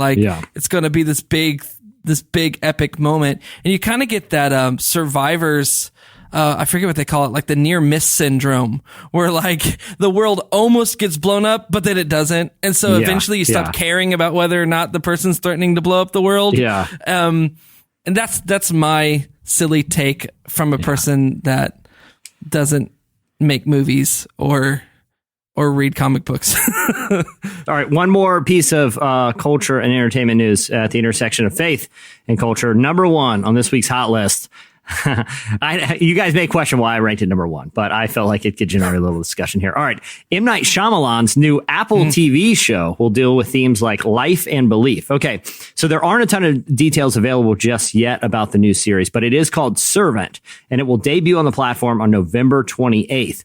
it's going to be this big epic moment? And you kind of get that, Survivors, I forget what they call it, like the near miss syndrome, where like the world almost gets blown up, but then it doesn't. And so eventually you stop caring about whether or not the person's threatening to blow up the world. Yeah. And that's my silly take from a person that doesn't make movies or read comic books. All right. One more piece of culture and entertainment news at the intersection of faith and culture. Number one on this week's hot list. You guys may question why I ranked it number one, but I felt like it could generate a little discussion here. All right. M. Night Shyamalan's new Apple TV show will deal with themes like life and belief. Okay. So there aren't a ton of details available just yet about the new series, but it is called Servant, and it will debut on the platform on November 28th.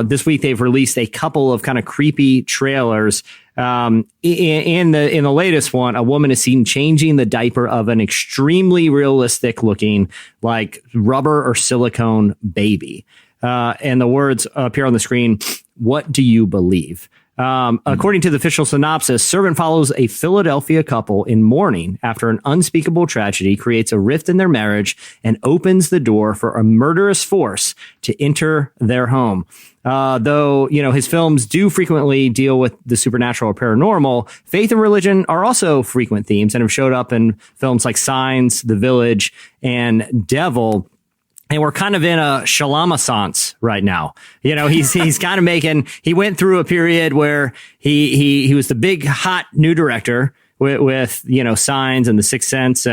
This week they've released a couple of kind of creepy trailers. In the latest one, a woman is seen changing the diaper of an extremely realistic looking, like rubber or silicone baby. And the words appear on the screen. What do you believe? According to the official synopsis, Servant follows a Philadelphia couple in mourning after an unspeakable tragedy creates a rift in their marriage and opens the door for a murderous force to enter their home. Though, his films do frequently deal with the supernatural or paranormal, faith and religion are also frequent themes and have showed up in films like Signs, The Village, and Devil. And we're kind of in a Shyamalan right now. He's kind of he went through a period where he was the big hot new director with Signs and The Sixth Sense,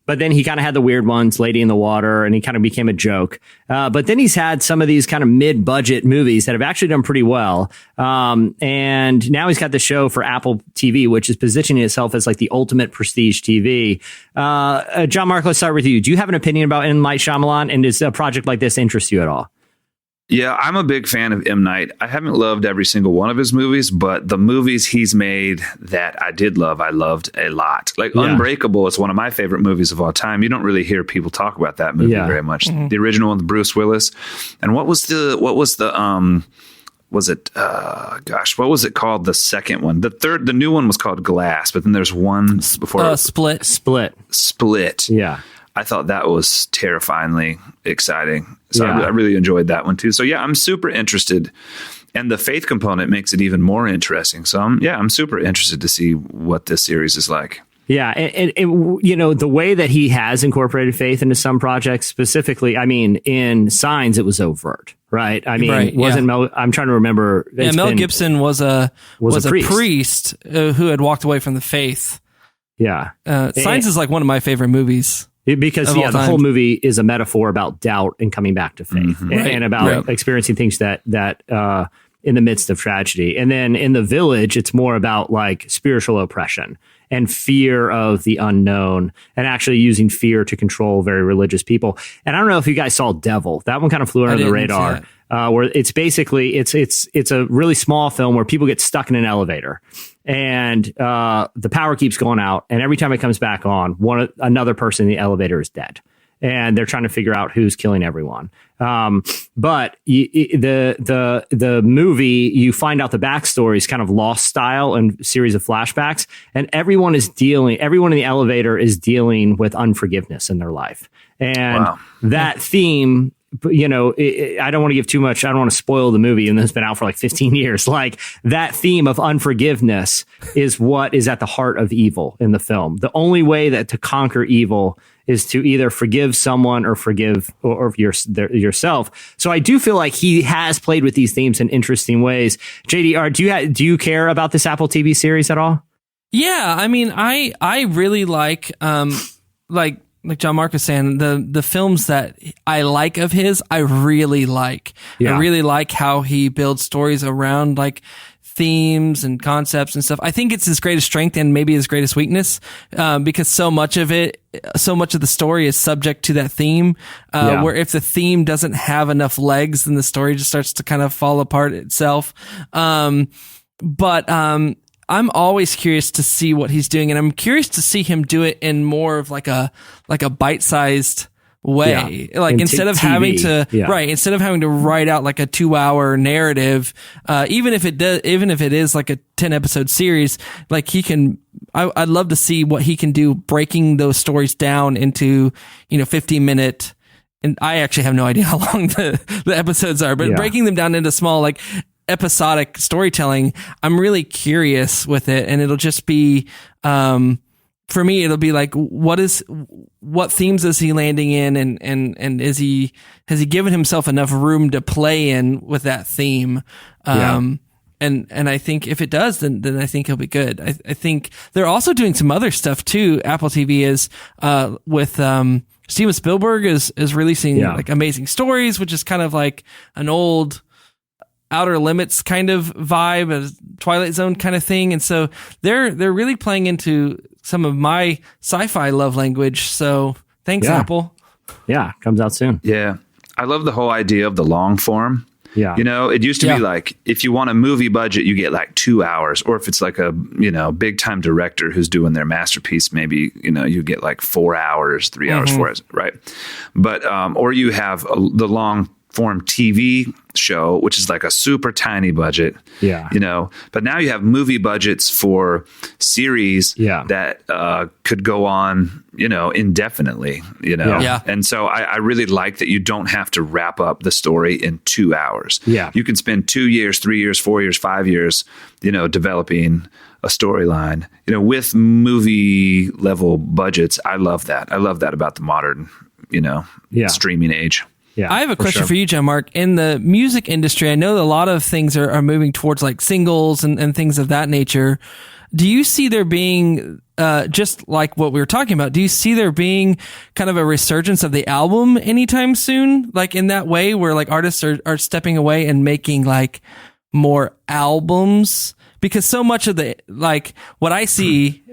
but then he kind of had the weird ones, Lady in the Water, and he kind of became a joke. But then he's had some of these kind of mid-budget movies that have actually done pretty well. And now he's got the show for Apple TV, which is positioning itself as like the ultimate prestige TV. John Mark, let's start with you. Do you have an opinion about M. Night Shyamalan, and does a project like this interest you at all? Yeah, I'm a big fan of M. Night. I haven't loved every single one of his movies, but the movies he's made that I did love, I loved a lot. Like Unbreakable is one of my favorite movies of all time. You don't really hear people talk about that movie very much. Mm-hmm. The original one with Bruce Willis. And what was it called? The second one. The new one was called Glass, but then there's one before Split. Yeah. I thought that was terrifyingly exciting. So I really enjoyed that one too. So yeah, I'm super interested. And the faith component makes it even more interesting. So I'm super interested to see what this series is like. Yeah. And the way that he has incorporated faith into some projects specifically, I mean, in Signs, it was overt, right? I mean, Right, wasn't yeah. Mel? I'm trying to remember. Yeah, Mel Gibson was a priest who had walked away from the faith. Yeah, Signs is like one of my favorite movies. Because of all the time. whole movie is a metaphor about doubt and coming back to faith, and about experiencing things that in the midst of tragedy. And then in The Village, it's more about like spiritual oppression and fear of the unknown, and actually using fear to control very religious people. And I don't know if you guys saw Devil. That one kind of flew under the radar. Where it's basically it's a really small film where people get stuck in an elevator, and the power keeps going out, and every time it comes back on, another person in the elevator is dead, and they're trying to figure out who's killing everyone. But the movie, you find out the backstory is kind of Lost style and series of flashbacks, and everyone in the elevator is dealing with unforgiveness in their life, and that theme. You know, I don't want to give too much. I don't want to spoil the movie, and it's been out for like 15 years. Like, that theme of unforgiveness is what is at the heart of evil in the film. The only way that to conquer evil is to either forgive someone or forgive or yourself. So I do feel like he has played with these themes in interesting ways. JD, do you care about this Apple TV series at all? Yeah, I mean, I really like John Mark was saying, the films that I like of his, I really like. Yeah. I really like how he builds stories around like themes and concepts and stuff. I think it's his greatest strength and maybe his greatest weakness, because so much of the story is subject to that theme, where if the theme doesn't have enough legs, then the story just starts to kind of fall apart itself. But I'm always curious to see what he's doing, and I'm curious to see him do it in more of like a bite-sized way. Yeah. Like And instead of TV. having to instead of having to write out like a 2-hour narrative, even if it is like a 10-episode series, like I'd love to see what he can do breaking those stories down into, 15-minute. And I actually have no idea how long the episodes are, but breaking them down into small, like, episodic storytelling, I'm really curious with it, and it'll just be for me, it'll be like, what themes is he landing in, and has he given himself enough room to play in with that theme? And I think if it does, then I think he'll be good. I think they're also doing some other stuff too. Apple TV is with Steven Spielberg is releasing like Amazing Stories, which is kind of like an old Outer Limits kind of vibe, a Twilight Zone kind of thing. And so they're really playing into some of my sci-fi love language. So thanks, Apple. Yeah, comes out soon. Yeah. I love the whole idea of the long form. Yeah. It used to be like, if you want a movie budget, you get like 2 hours, or if it's like a, big time director who's doing their masterpiece, maybe, you get like 4 hours, 3 hours, 4 hours. Right. But, or you have the long form TV show, which is like a super tiny budget. Yeah. But now you have movie budgets for series that could go on, indefinitely, Yeah. And so I really like that you don't have to wrap up the story in 2 hours. Yeah. You can spend 2 years, 3 years, 4 years, 5 years, developing a storyline, with movie level budgets. I love that. I love that about the modern, streaming age. Yeah, I have a question for you, John Mark. In the music industry, I know that a lot of things are moving towards like singles and things of that nature. Do you see there being, just like what we were talking about, do you see there being kind of a resurgence of the album anytime soon? Like in that way where like artists are stepping away and making like more albums? Because so much of the, like what I see,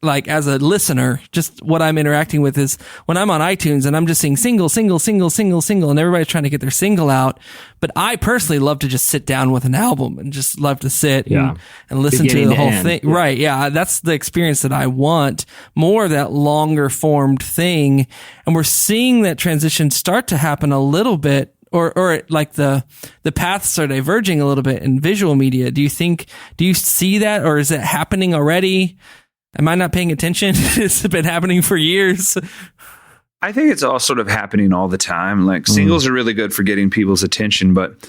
like as a listener, just what I'm interacting with is when I'm on iTunes and I'm just seeing single, and everybody's trying to get their single out. But I personally love to just sit down with an album and just love to sit and listen to the whole thing. Yeah. Right. Yeah. That's the experience that I want, more of that longer formed thing. And we're seeing that transition start to happen a little bit. Or like the paths are diverging a little bit in visual media. Do you see that, or is it happening already? Am I not paying attention? It's been happening for years. I think it's all sort of happening all the time. Like singles are really good for getting people's attention, but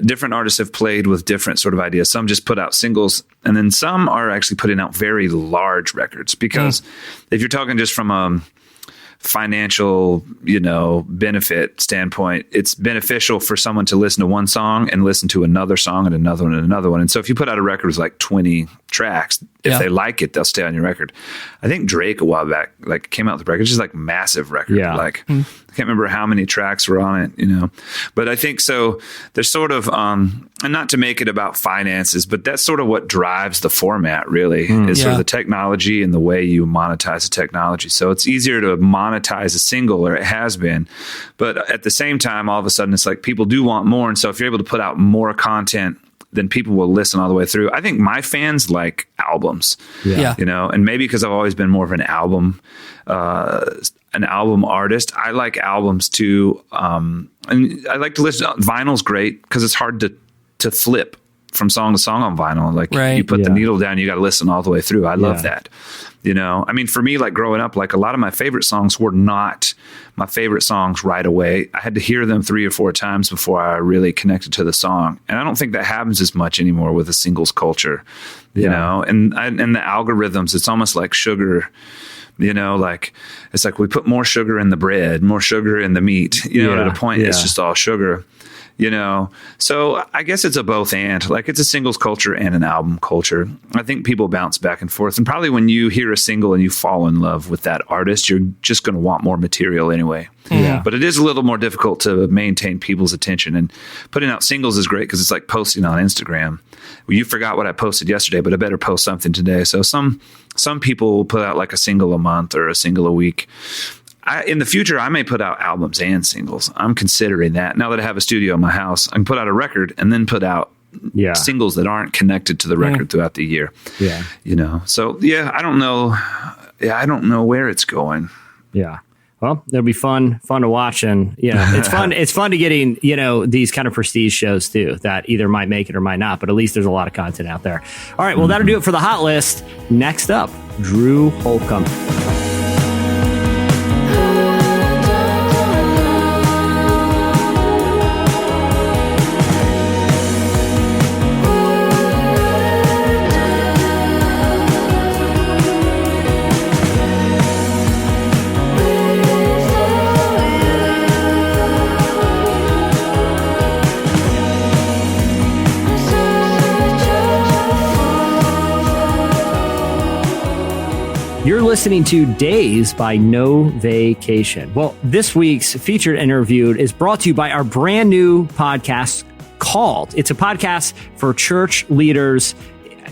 different artists have played with different sort of ideas. Some just put out singles, and then some are actually putting out very large records. Because if you're talking just from financial, benefit standpoint, it's beneficial for someone to listen to one song and listen to another song and another one and another one. And so if you put out a record with like 20 tracks, if they like it, they'll stay on your record. I think Drake a while back, like came out with a record, just like massive record. Yeah. Like I can't remember how many tracks were on it, but I think so there's sort of, and not to make it about finances, but that's sort of what drives the format really is sort of the technology and the way you monetize the technology. So it's easier to monetize a single, or it has been, but at the same time, all of a sudden it's like people do want more. And so if you're able to put out more content, then people will listen all the way through. I think my fans like albums, and maybe because I've always been more of an album artist. I like albums too. And I like to listen. Vinyl's great because it's hard to flip from song to song on vinyl. Like you put the needle down, you got to listen all the way through. I love that. I mean, for me, like growing up, like a lot of my favorite songs were not my favorite songs right away. I had to hear them 3 or 4 times before I really connected to the song. And I don't think that happens as much anymore with the singles culture, you know, and the algorithms, it's almost like sugar, like it's like we put more sugar in the bread, more sugar in the meat, to the point it's just all sugar. So I guess it's a both and, like it's a singles culture and an album culture. I think people bounce back and forth, and probably when you hear a single and you fall in love with that artist, you're just going to want more material anyway. Yeah. But it is a little more difficult to maintain people's attention, and putting out singles is great because it's like posting on Instagram. Well, you forgot what I posted yesterday, but I better post something today. So some people will put out like a single a month or a single a week. In the future, I may put out albums and singles. I'm considering that. Now that I have a studio in my house, I can put out a record and then put out singles that aren't connected to the record throughout the year. Yeah. So I don't know. Yeah, I don't know where it's going. Yeah. Well, it'll be fun to watch, and it's fun. It's fun to getting these kind of prestige shows too that either might make it or might not. But at least there's a lot of content out there. All right, well that'll do it for the hot list. Next up, Drew Holcomb. You're listening to Days by No Vacation. Well, this week's featured interview is brought to you by our brand new podcast called. It's a podcast for church leaders.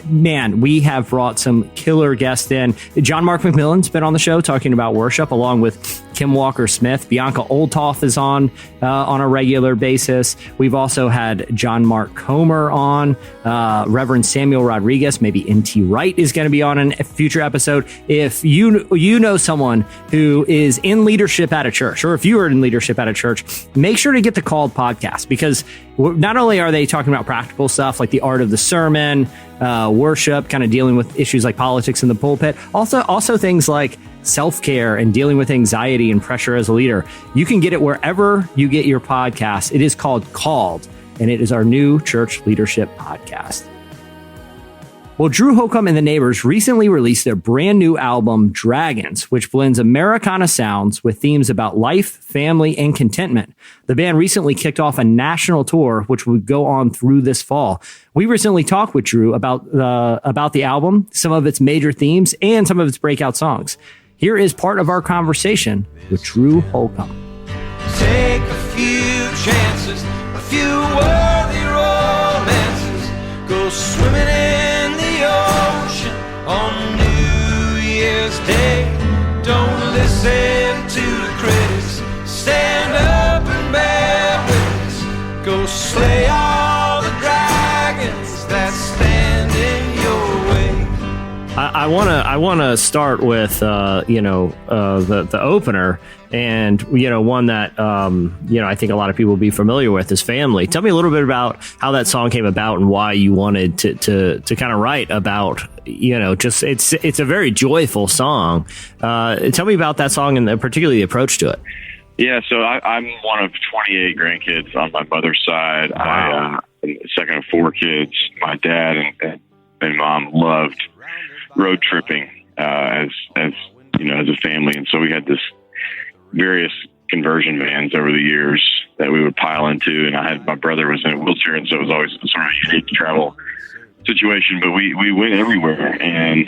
Man, we have brought some killer guests in. John Mark McMillan's been on the show talking about worship, along with Kim Walker-Smith. Bianca Oldhoff is on a regular basis. We've also had John Mark Comer on. Reverend Samuel Rodriguez, maybe N.T. Wright is going to be on a future episode. If you know someone who is in leadership at a church, or if you are in leadership at a church, make sure to get the Called podcast, because not only are they talking about practical stuff like the art of the sermon, worship, kind of dealing with issues like politics in the pulpit, also things like self-care and dealing with anxiety and pressure as a leader. You can get it wherever you get your podcasts. It is called Called, and it is our new church leadership podcast. Well, Drew Holcomb and the Neighbors recently released their brand new album, Dragons, which blends Americana sounds with themes about life, family, and contentment. The band recently kicked off a national tour, which would go on through this fall. We recently talked with Drew about the album, some of its major themes, and some of its breakout songs. Here is part of our conversation with Drew Holcomb. Take a few chances, a few worthy romances. Go swimming in the ocean on New Year's Day. Don't listen to the critics. Stand up and bear witness. Go slay all the dragons that stand in your way. I want to start with the opener, and one that I think a lot of people will be familiar with is Family. Tell me a little bit about how that song came about and why you wanted to kind of write about just it's a very joyful song. Tell me about that song and particularly the approach to it. Yeah, so I'm one of 28 grandkids on my mother's side. Wow. I'm the second of 4 kids. My dad and mom loved road tripping as a family, and so we had this various conversion vans over the years that we would pile into. And my brother was in a wheelchair, and so it was always sort of a unique travel situation, but we went everywhere, and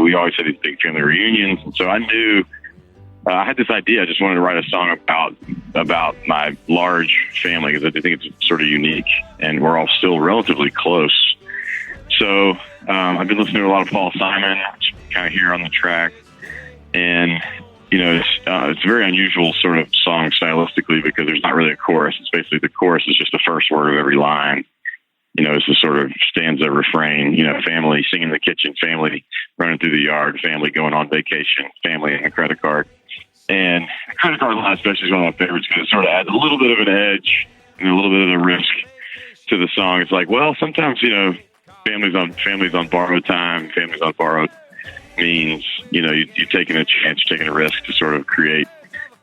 we always had these big family reunions. And so I knew I had this idea. I just wanted to write a song about my large family, because I think it's sort of unique, and we're all still relatively close. So I've been listening to a lot of Paul Simon, kind of here on the track, and it's a very unusual sort of song stylistically, because there's not really a chorus. It's basically the chorus is just the first word of every line. It's a sort of stanza refrain, family singing in the kitchen, family running through the yard, family going on vacation, family and a credit card. And the credit card line especially is one of my favorites, because it sort of adds a little bit of an edge and a little bit of a risk to the song. It's like, well, sometimes, families on borrowed time, families on borrowed means, you're taking a chance, you're taking a risk to sort of create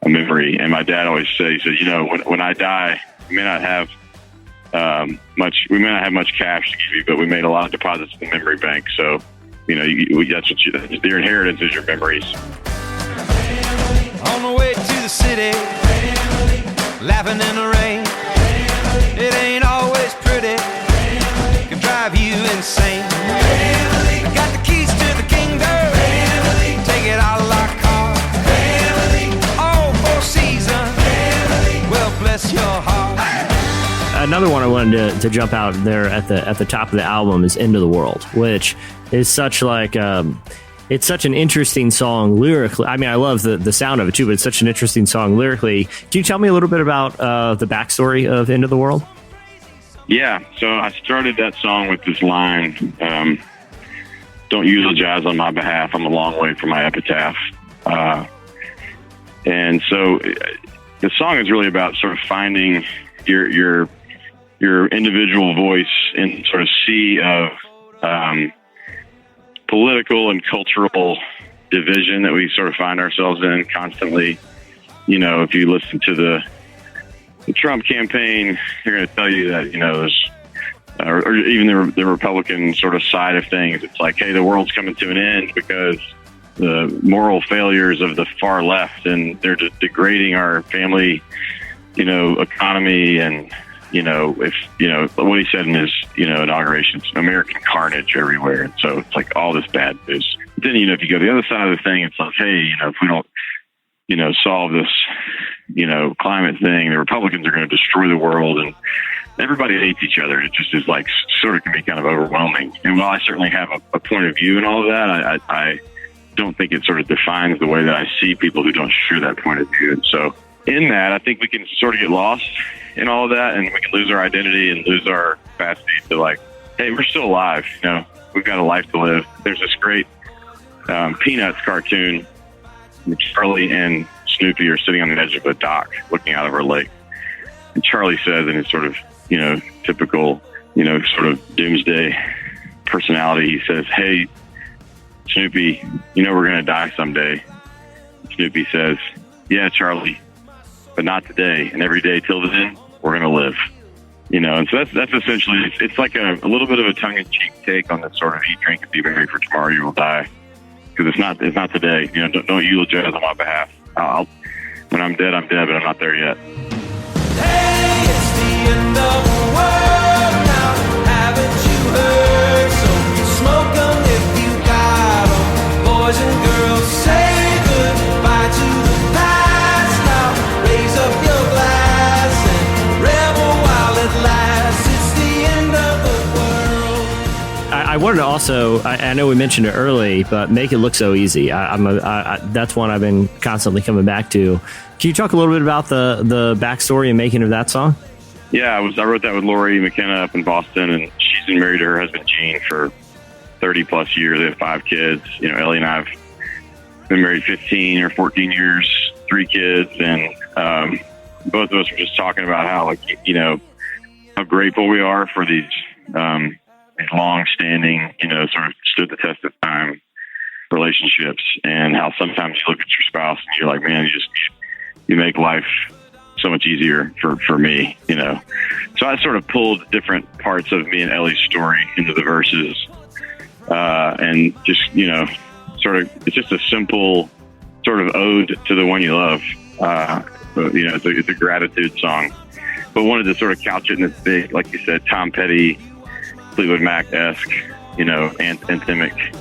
a memory. And my dad always said, he said, when I die, we may not have much cash to give you, but we made a lot of deposits in the memory bank. So, that's your inheritance is your memories. On the way to the city, laughing in the rain. It ain't always pretty, can drive you insane. Got the keys to the kingdom, take it out of our car. All four seasons, well bless your heart. Another one I wanted to jump out there at the top of the album is "End of the World," which is such it's such an interesting song lyrically. I mean, I love the sound of it too, but it's such an interesting song lyrically. Can you tell me a little bit about the backstory of "End of the World"? Yeah, so I started that song with this line, "Don't eulogize on my behalf, I'm a long way from my epitaph." And so the song is really about sort of finding your individual voice in sort of sea of political and cultural division that we sort of find ourselves in constantly. If you listen to the Trump campaign, they're going to tell you that, there's, or even the Republican sort of side of things, it's like, hey, the world's coming to an end because the moral failures of the far left, and they're just degrading our family, economy, and, what he said in his, inauguration, American carnage everywhere. And so it's like all this bad news. But then, if you go to the other side of the thing, it's like, hey, if we don't, solve this, climate thing, the Republicans are going to destroy the world, and everybody hates each other. It just is like, sort of can be kind of overwhelming. And while I certainly have a point of view in all of that, I don't think it sort of defines the way that I see people who don't share that point of view. And so in that, I think we can sort of get lost in all of that, and we can lose our identity and lose our capacity to, like, hey, we're still alive. We've got a life to live. There's this great Peanuts cartoon. Charlie and Snoopy are sitting on the edge of a dock looking out over a lake. And Charlie says, in his sort of, typical, sort of doomsday personality, he says, hey, Snoopy, we're going to die someday. Snoopy says, yeah, Charlie, but not today. And every day till then, we're going to live. And so that's essentially, it's like a little bit of a tongue-in-cheek take on this sort of eat, drink, and be merry, for tomorrow you will die. Because it's not today. Don't eulogize on my behalf. When I'm dead, I'm dead, but I'm not there yet. Hey, it's the end of the world now. Haven't you heard? So smoke 'em if you got 'em. Boys and girls, say goodbye to the past now. Raise up your glass and revel while it lasts. It's the end of the world. I wanted to also, I know we mentioned it early, but Make It Look So Easy. That's one I've been constantly coming back to. Can you talk a little bit about the backstory and making of that song? Yeah, I wrote that with Lori McKenna up in Boston, and she's been married to her husband Gene for 30 plus years. They have 5 kids. Ellie and I have been married 15 or 14 years, 3 kids, and both of us were just talking about how, how grateful we are for these long-standing, sort of stood the test of time relationships, and how sometimes you look at your spouse and you're like, man, you make life so much easier for me, So I sort of pulled different parts of me and Ellie's story into the verses, and just, sort of, it's just a simple sort of ode to the one you love, It's a gratitude song, but wanted to sort of couch it in this big, like you said, Tom Petty, Fleetwood Mac-esque, anthemic,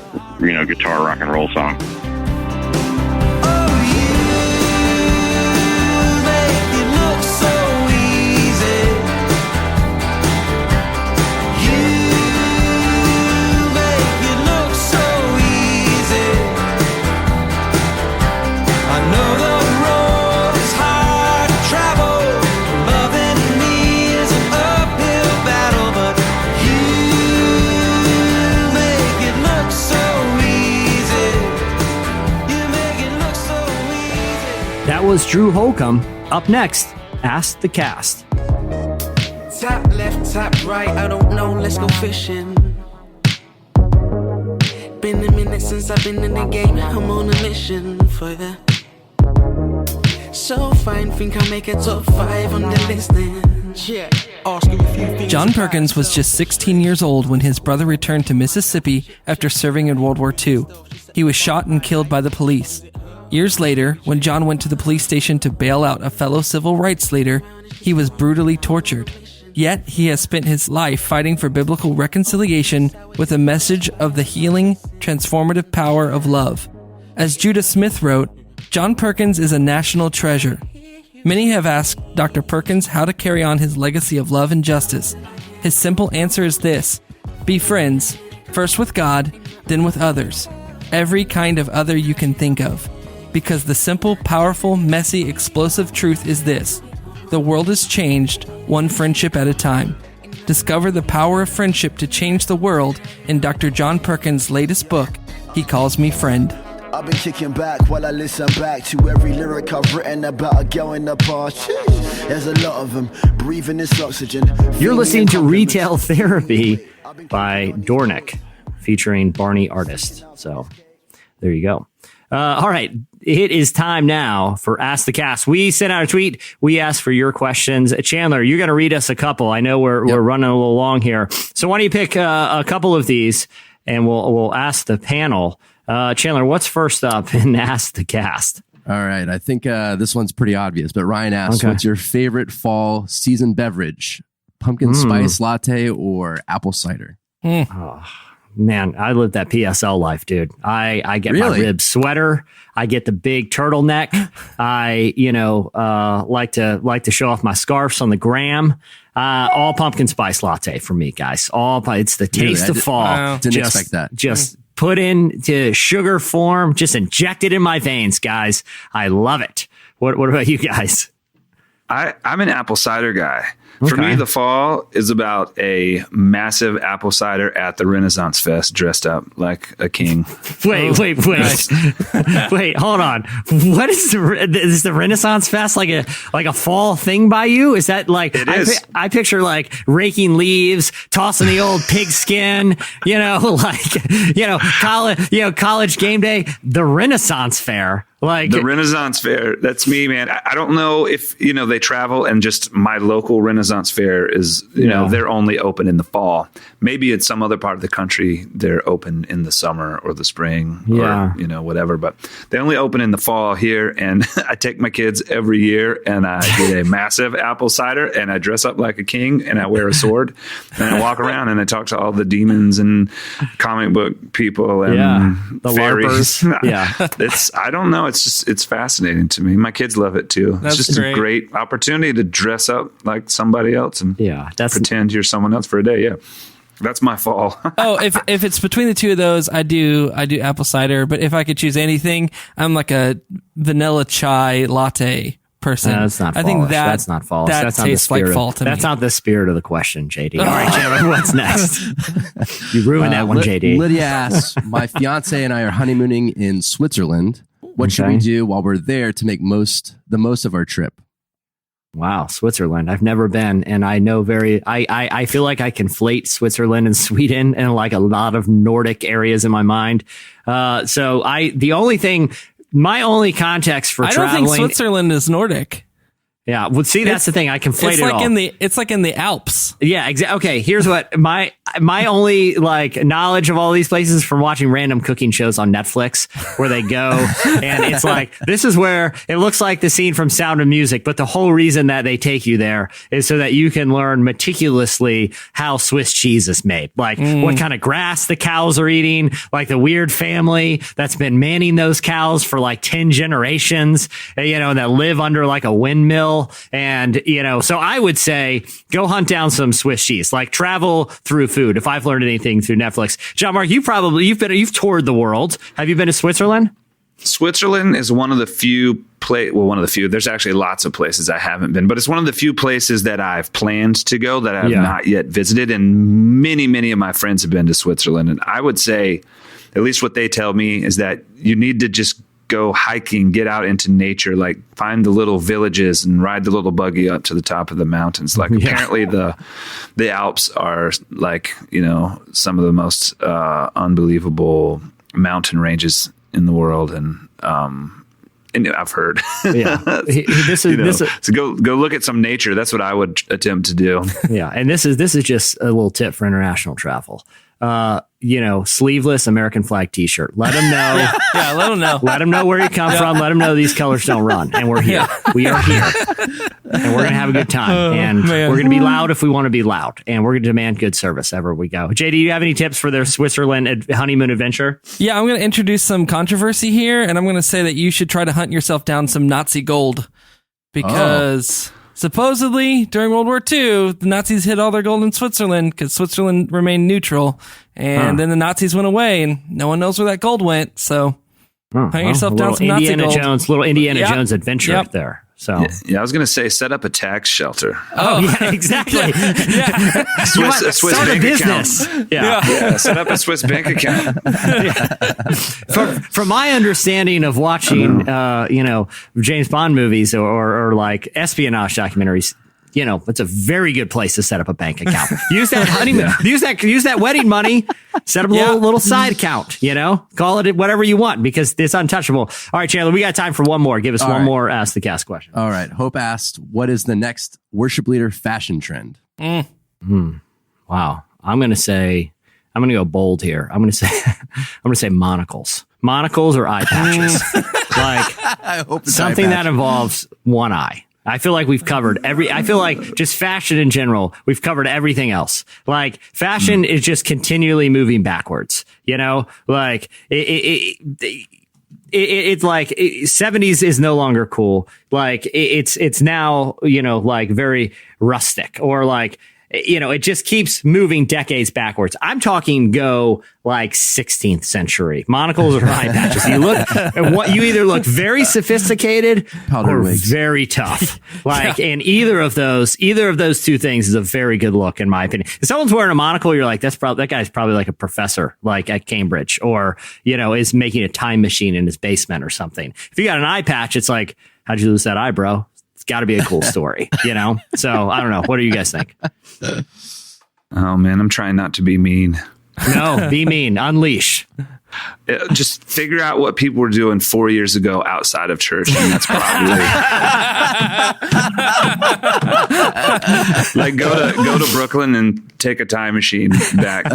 guitar rock and roll song. Was Drew Holcomb. Up next, Ask the Cast. Tap left, tap right, I don't know, let's go fishing. Been a minute since I've been in the game, I'm on a mission for ya. So fine, think I'll make a top 5 on the list then. Yeah. John Perkins was just 16 years old when his brother returned to Mississippi after serving in World War II. He was shot and killed by the police. Years later, when John went to the police station to bail out a fellow civil rights leader, he was brutally tortured. Yet, he has spent his life fighting for biblical reconciliation with a message of the healing, transformative power of love. As Judah Smith wrote, John Perkins is a national treasure. Many have asked Dr. Perkins how to carry on his legacy of love and justice. His simple answer is this: be friends, first with God, then with others. Every kind of other you can think of. Because the simple, powerful, messy, explosive truth is this: the world is changed one friendship at a time. Discover the power of friendship to change the world in Dr. John Perkins' latest book, He Calls Me Friend. I've been kicking back while I listen back to every lyric I've written about a girl in the past. There's a lot of them breathing this oxygen. You're listening to Retail Therapy by Dornick, featuring Barney Artist. So there you go. All right. It is time now for Ask the Cast. We sent out a tweet. We asked for your questions. Chandler, you're going to read us a couple. I know we're running a little long here. So why don't you pick a couple of these and we'll ask the panel. Chandler, what's first up in Ask the Cast? All right. I think this one's pretty obvious, but Ryan asks, what's your favorite fall season beverage? Pumpkin spice latte or apple cider? Oh, man, I live that PSL life, dude. I get my rib sweater. I get the big turtleneck. I, like to show off my scarves on the gram. All pumpkin spice latte for me, guys. It's the taste of fall. Didn't expect that. Just put into sugar form. Just inject it in my veins, guys. I love it. What about you guys? I'm an apple cider guy. For me, the fall is about a massive apple cider at the Renaissance Fest, dressed up like a king. Wait. Wait, hold on. What is the Renaissance Fest like a fall thing by you? Is that like, it is. I picture like raking leaves, tossing the old pigskin, college game day, the Renaissance Fair. Like the Renaissance Fair, that's me, man. I don't know if, they travel and just my local Renaissance Fair is, they're only open in the fall. Maybe it's some other part of the country they're open in the summer or the spring or, whatever. But they only open in the fall here. And I take my kids every year and I get a massive apple cider and I dress up like a king and I wear a sword and I walk around and I talk to all the demons and comic book people and the fairies. LARPers. I don't know. It's fascinating to me. My kids love it too. That's it's just great. a great opportunity to dress up like somebody else and pretend you're someone else for a day. Yeah. That's my fall. If it's between the two of those, I do apple cider, but if I could choose anything, I'm like a vanilla chai latte person. That's not fallish. I think that's not fallish. That tastes like fall to me. That's not the spirit of the question, JD. All right, Chandler, what's next? You ruined that one, JD. Lydia asks, my fiance and I are honeymooning in Switzerland. What should we do while we're there to make the most of our trip? Wow, Switzerland. I've never been, and I know I feel like I conflate Switzerland and Sweden and like a lot of Nordic areas in my mind. My only context for traveling. I don't think Switzerland is Nordic. Yeah. Well, see, that's the thing. I conflate It's it like all. it's like in the Alps. Yeah, exactly. Okay, here's what my only like knowledge of all these places is from watching random cooking shows on Netflix where they go and it's like this is where it looks like the scene from Sound of Music, but the whole reason that they take you there is so that you can learn meticulously how Swiss cheese is made, like what kind of grass the cows are eating, like the weird family that's been manning those cows for like 10 generations, that live under like a windmill. And, so I would say go hunt down some Swiss cheese, like travel through food. If I've learned anything through Netflix, John Mark, you've toured the world. Have you been to Switzerland? Switzerland is one of the few there's actually lots of places I haven't been, but it's one of the few places that I've planned to go that I've not yet visited. And many, many of my friends have been to Switzerland. And I would say, at least what they tell me is that you need to just go hiking, get out into nature, like find the little villages and ride the little buggy up to the top of the mountains. Like apparently the Alps are like, some of the most unbelievable mountain ranges in the world. And I've heard, so go look at some nature. That's what I would attempt to do. Yeah. And this is just a little tip for international travel. Sleeveless American flag t-shirt. Let them know. Let them know. Let them know where you come from. Let them know these colors don't run. And we're here. We are here. And we're going to have a good time. And we're going to be loud if we want to be loud. And we're going to demand good service ever we go. JD, do you have any tips for their Switzerland honeymoon adventure? Yeah, I'm going to introduce some controversy here. And I'm going to say that you should try to hunt yourself down some Nazi gold. Because... supposedly, during World War II, the Nazis hid all their gold in Switzerland because Switzerland remained neutral. And then the Nazis went away, and no one knows where that gold went. So, hunt yourself down some Nazi gold. Little Indiana Jones adventure up there. So, I was going to say, set up a tax shelter. Oh, yeah, exactly. A Swiss bank business. account. Yeah, set up a Swiss bank account. From my understanding of watching, James Bond movies or like espionage documentaries, it's a very good place to set up a bank account. Use that honeymoon, use that wedding money, set up a little side account, call it whatever you want because it's untouchable. All right, Chandler, we got time for one more. Give us one more Ask the Cast question. All right. Hope asked, what is the next worship leader fashion trend? Wow. I'm going to go bold here. I'm going to say monocles. Monocles or eye patches. Like I hope it's something that involves one eye. I feel like we've covered I feel like just fashion in general, we've covered everything else. Like fashion is just continually moving backwards, like it's like 70s is no longer cool. Like it's now, like very rustic or like, it just keeps moving decades backwards. I'm talking go like 16th century. Monocles or eye patches. You either look very sophisticated or very tough. And either of those two things is a very good look in my opinion. If someone's wearing a monocle, you're like, that guy's probably like a professor, like at Cambridge, or, is making a time machine in his basement or something. If you got an eye patch, it's like, how'd you lose that eye, bro? Got to be a cool story, So I don't know. What do you guys think? Oh man, I'm trying not to be mean. No, be mean. Unleash. Just figure out what people were doing 4 years ago outside of church, and that's probably like go to Brooklyn and take a time machine back,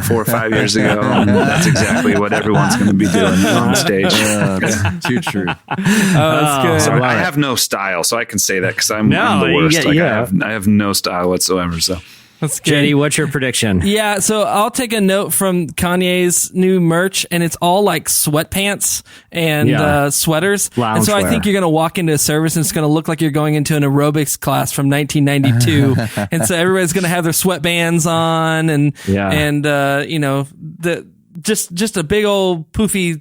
4 or 5 years ago. And that's exactly what everyone's going to be doing on stage. That's too true. That's good. So I have no style, so I can say that because I'm the worst. I have no style whatsoever. So. That's good. JD, what's your prediction? Yeah, so I'll take a note from Kanye's new merch, and it's all like sweatpants and sweaters. Lounge and so wear. I think you're going to walk into a service, and it's going to look like you're going into an aerobics class from 1992. And so everybody's going to have their sweatbands on, and just a big old poofy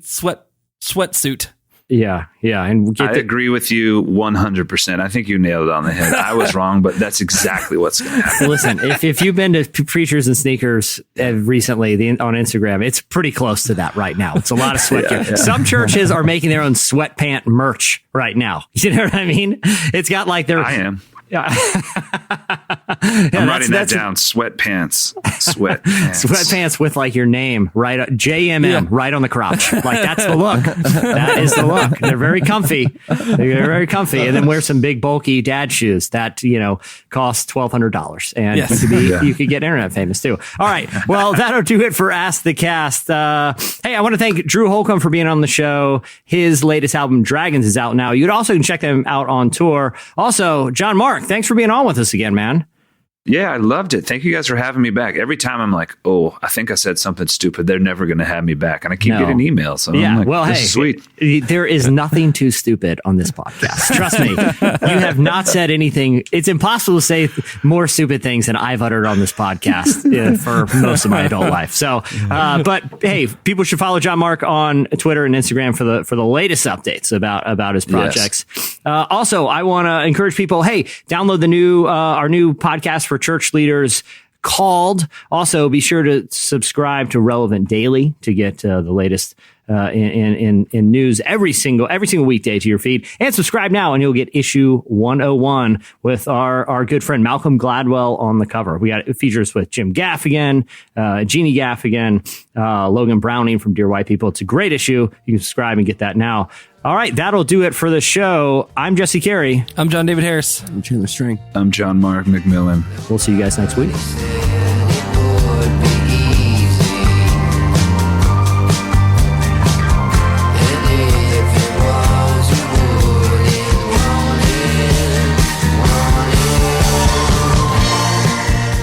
sweatsuit. Yeah. And I agree with you 100%. I think you nailed it on the head. I was wrong, but that's exactly what's going to happen. Listen, if you've been to Preachers and Sneakers recently on Instagram, it's pretty close to that right now. It's a lot of sweat gear. Yeah. Some churches are making their own sweatpant merch right now. You know what I mean? It's got like their... I am. Yeah. I'm writing that down. Sweatpants. Sweatpants with like your name, right? JMM, right on the crotch. Like that's the look. That is the look. They're very comfy. They're very comfy. And then wear some big bulky dad shoes that, cost $1,200. And you could get internet famous too. All right. Well, that'll do it for Ask the Cast. Hey, I want to thank Drew Holcomb for being on the show. His latest album, Dragons, is out now. You also can check them out on tour. Also, John Mark, thanks for being on with us again, man. Yeah, I loved it. Thank you guys for having me back. Every time I'm like, oh, I think I said something stupid. They're never going to have me back. And I keep getting emails. So I'm like, well, hey, sweet. There is nothing too stupid on this podcast. Trust me. You have not said anything. It's impossible to say more stupid things than I've uttered on this podcast for most of my adult life. So, but hey, people should follow John Mark on Twitter and Instagram for the latest updates about his projects. Yes. Also, I want to encourage people, hey, download our new podcast for church leaders called. Also, be sure to subscribe to Relevant Daily to get the latest in news every single weekday to your feed. And subscribe now, and you'll get issue 101 with our good friend Malcolm Gladwell on the cover. We got features with Jim Gaff again, Jeannie Gaff again, Logan Browning from Dear White People. It's a great issue. You can subscribe and get that now. All right, that'll do it for the show. I'm Jesse Carey. I'm John David Harris. I'm Chandler String. I'm John Mark McMillan. We'll see you guys next week.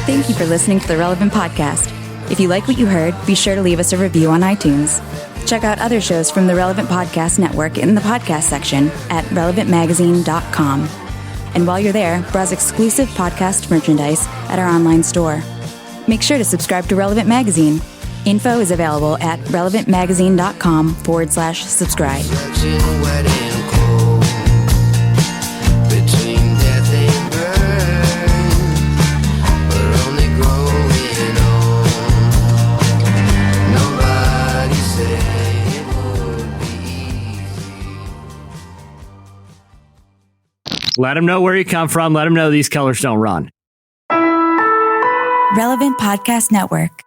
Thank you for listening to the Relevant Podcast. If you like what you heard, be sure to leave us a review on iTunes. Check out other shows from the Relevant Podcast Network in the podcast section at relevantmagazine.com. And while you're there, browse exclusive podcast merchandise at our online store. Make sure to subscribe to Relevant Magazine. Info is available at relevantmagazine.com/subscribe. Let them know where you come from. Let them know these colors don't run. Relevant Podcast Network.